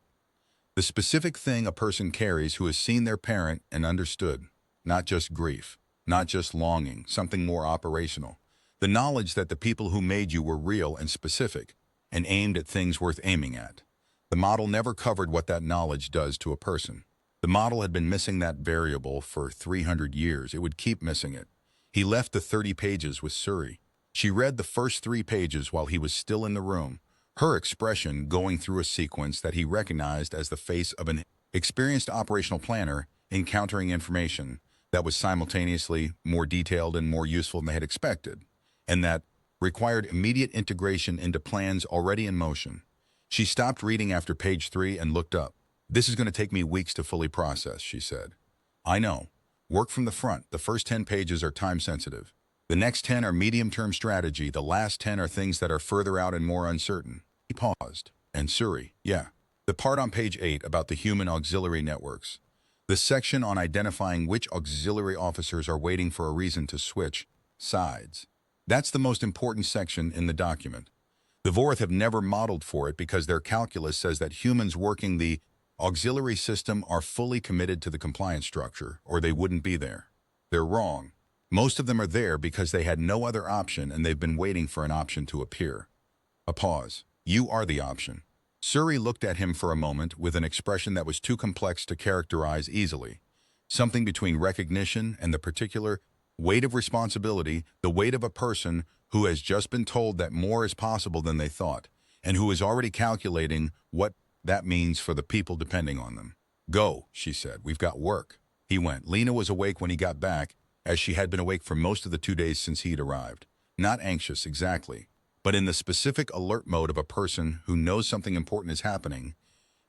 The specific thing a person carries who has seen their parent and understood, not just grief, not just longing, something more operational. The knowledge that the people who made you were real and specific and aimed at things worth aiming at. The model never covered what that knowledge does to a person. The model had been missing that variable for 300 years. It would keep missing it. He left the 30 pages with Suri. She read the first 3 pages while he was still in the room. her expression going through a sequence that he recognized as the face of an experienced operational planner encountering information that was simultaneously more detailed and more useful than they had expected, and that required immediate integration into plans already in motion. She stopped reading after page 3 and looked up. "This is going to take me weeks to fully process," she said. "I know. Work from the front. The first 10 pages are time-sensitive. The next 10 are medium-term strategy. The last 10 are things that are further out and more uncertain." He paused. "And Suri, yeah. The part on page 8 about the human auxiliary networks. The section on identifying which auxiliary officers are waiting for a reason to switch sides. That's the most important section in the document. The Vorth have never modeled for it because their calculus says that humans working the auxiliary system are fully committed to the compliance structure, or they wouldn't be there. They're wrong. Most of them are there because they had no other option and they've been waiting for an option to appear." A pause. "You are the option." Suri looked at him for a moment with an expression that was too complex to characterize easily. Something between recognition and the particular weight of responsibility, the weight of a person who has just been told that more is possible than they thought, and who is already calculating what that means for the people depending on them. "Go," she said. "We've got work." He went. Lena was awake when he got back, as she had been awake for most of the 2 days since he'd arrived. Not anxious, exactly, but in the specific alert mode of a person who knows something important is happening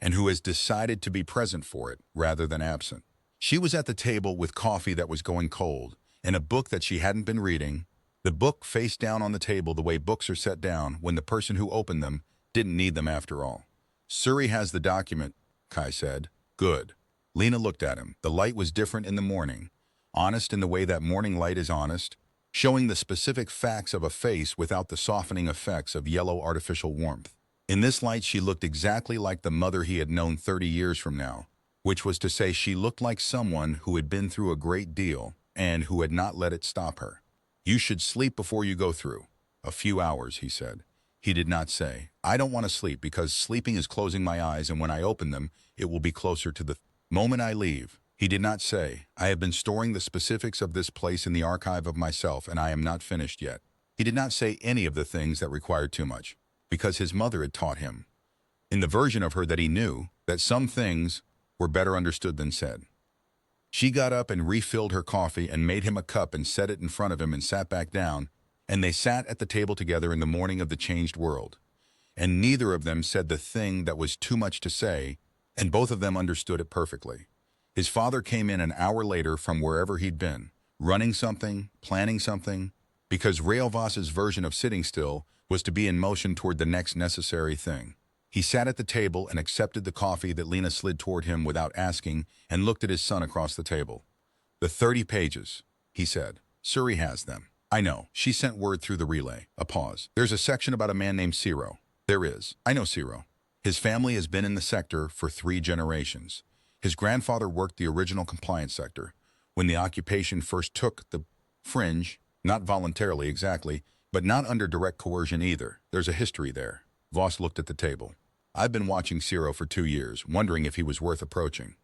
and who has decided to be present for it rather than absent. She was at the table with coffee that was going cold and a book that she hadn't been reading, the book face down on the table the way books are set down when the person who opened them didn't need them after all. "Suri has the document," Kai said. "Good." Lena looked at him. The light was different in the morning, honest in the way that morning light is honest, showing the specific facts of a face without the softening effects of yellow artificial warmth. In this light she looked exactly like the mother he had known 30 years from now, which was to say she looked like someone who had been through a great deal and who had not let it stop her. "You should sleep before you go through." "A few hours," he said. He did not say, "I don't want to sleep because sleeping is closing my eyes and when I open them, it will be closer to the moment I leave." He did not say, "I have been storing the specifics of this place in the archive of myself and I am not finished yet." He did not say any of the things that required too much, because his mother had taught him, in the version of her that he knew, that some things were better understood than said. She got up and refilled her coffee and made him a cup and set it in front of him and sat back down, and they sat at the table together in the morning of the changed world. And neither of them said the thing that was too much to say, and both of them understood it perfectly. His father came in an hour later from wherever he'd been, running something, planning something, because Railvoss's version of sitting still was to be in motion toward the next necessary thing. He sat at the table and accepted the coffee that Lena slid toward him without asking and looked at his son across the table. "The 30 pages, he said. "Suri has them." "I know." She sent word through the relay. A pause. "There's a section about a man named Ciro." "There is. I know Ciro. His family has been in the sector for 3 generations. His grandfather worked the original compliance sector, when the occupation first took the fringe, not voluntarily exactly, but not under direct coercion either. There's a history there." Voss looked at the table. "I've been watching Ciro for 2 years, wondering if he was worth approaching.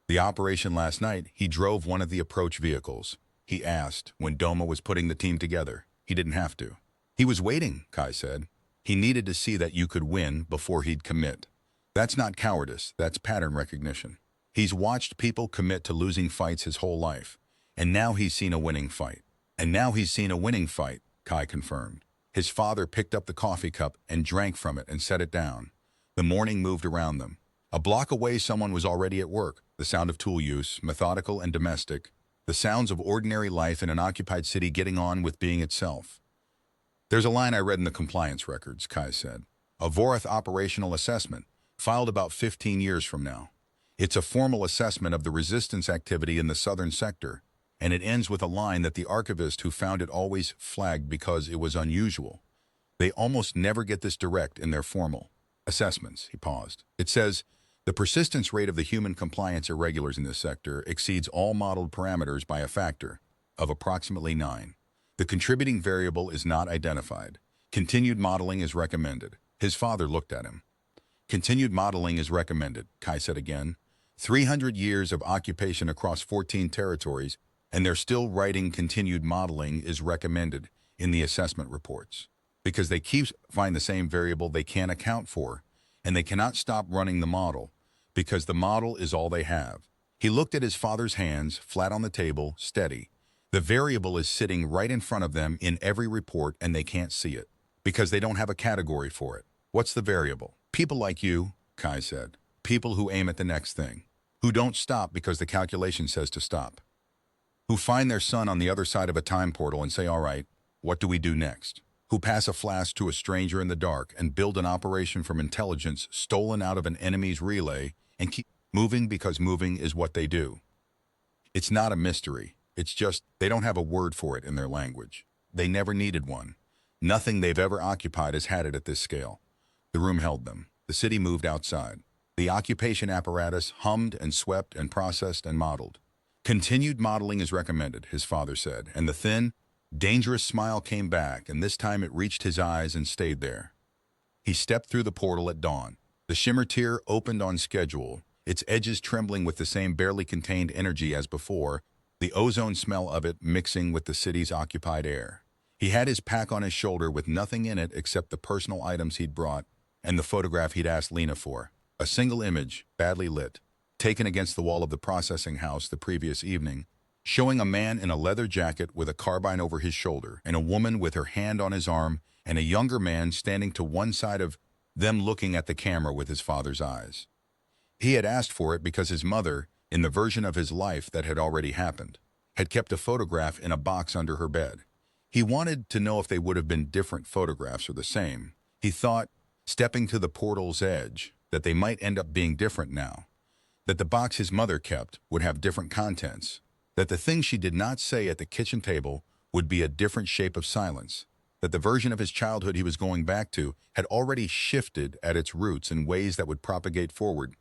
The operation last night, he drove one of the approach vehicles. He asked when Doma was putting the team together. He didn't have to. He was waiting," Kai said. "He needed to see that you could win before he'd commit. That's not cowardice, that's pattern recognition. He's watched people commit to losing fights his whole life, and now he's seen a winning fight." "And now he's seen a winning fight," Kai confirmed. His father picked up the coffee cup and drank from it and set it down. The morning moved around them. A block away someone was already at work, the sound of tool use, methodical and domestic, the sounds of ordinary life in an occupied city getting on with being itself. "There's a line I read in the compliance records," Kai said. "A Vorath operational assessment, filed about 15 years from now. It's a formal assessment of the resistance activity in the southern sector, and it ends with a line that the archivist who found it always flagged because it was unusual. They almost never get this direct in their formal assessments." He paused. "It says, the persistence rate of the human compliance irregulars in this sector exceeds all modeled parameters by a factor of approximately 9. The contributing variable is not identified. Continued modeling is recommended." His father looked at him. "Continued modeling is recommended," Kai said again. 300 years of occupation across 14 territories, and they're still writing continued modeling is recommended in the assessment reports. because they keep finding the same variable they can't account for, and they cannot stop running the model because the model is all they have. He looked at his father's hands, flat on the table, steady. The variable is sitting right in front of them in every report, and they can't see it because they don't have a category for it. What's the variable? People like you, Kai said. People who aim at the next thing, who don't stop because the calculation says to stop, who find their son on the other side of a time portal and say, all right, what do we do next? Who pass a flask to a stranger in the dark and build an operation from intelligence stolen out of an enemy's relay and keep moving because moving is what they do. It's not a mystery. It's just they don't have a word for it in their language. They never needed one. Nothing they've ever occupied has had it at this scale. The room held them. The city moved outside. The occupation apparatus hummed and swept and processed and modeled. Continued modeling is recommended, his father said, and the thin, dangerous smile came back, and this time it reached his eyes and stayed there. He stepped through the portal at dawn. The shimmer tier opened on schedule, its edges trembling with the same barely contained energy as before, the ozone smell of it mixing with the city's occupied air. He had his pack on his shoulder with nothing in it except the personal items he'd brought and the photograph he'd asked Lena for. A single image, badly lit, taken against the wall of the processing house the previous evening, showing a man in a leather jacket with a carbine over his shoulder and a woman with her hand on his arm and a younger man standing to one side of them looking at the camera with his father's eyes. He had asked for it because his mother, in the version of his life that had already happened, had kept a photograph in a box under her bed. He wanted to know if they would have been different photographs or the same. He thought, stepping to the portal's edge, that they might end up being different now, that the box his mother kept would have different contents, that the thing she did not say at the kitchen table would be a different shape of silence, that the version of his childhood he was going back to had already shifted at its roots in ways that would propagate forward,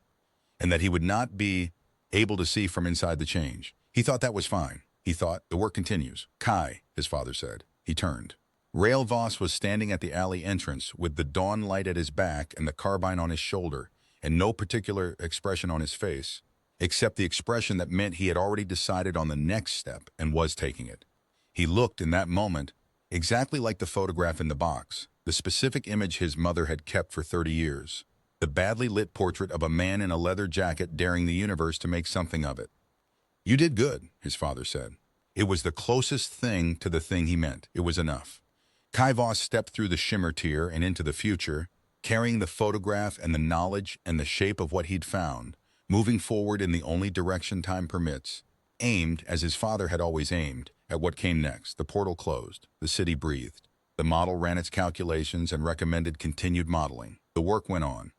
and that he would not be able to see from inside the change. He thought that was fine. He thought, the work continues. Kai, his father said. He turned. Rail Voss was standing at the alley entrance with the dawn light at his back and the carbine on his shoulder, and no particular expression on his face, except the expression that meant he had already decided on the next step and was taking it. He looked in that moment exactly like the photograph in the box, the specific image his mother had kept for 30 years, the badly lit portrait of a man in a leather jacket daring the universe to make something of it. You did good, his father said. It was the closest thing to the thing he meant. It was enough. Kai Voss stepped through the shimmer tier and into the future, carrying the photograph and the knowledge and the shape of what he'd found, moving forward in the only direction time permits, aimed, as his father had always aimed, at what came next. The portal closed. The city breathed. The model ran its calculations and recommended continued modeling. The work went on.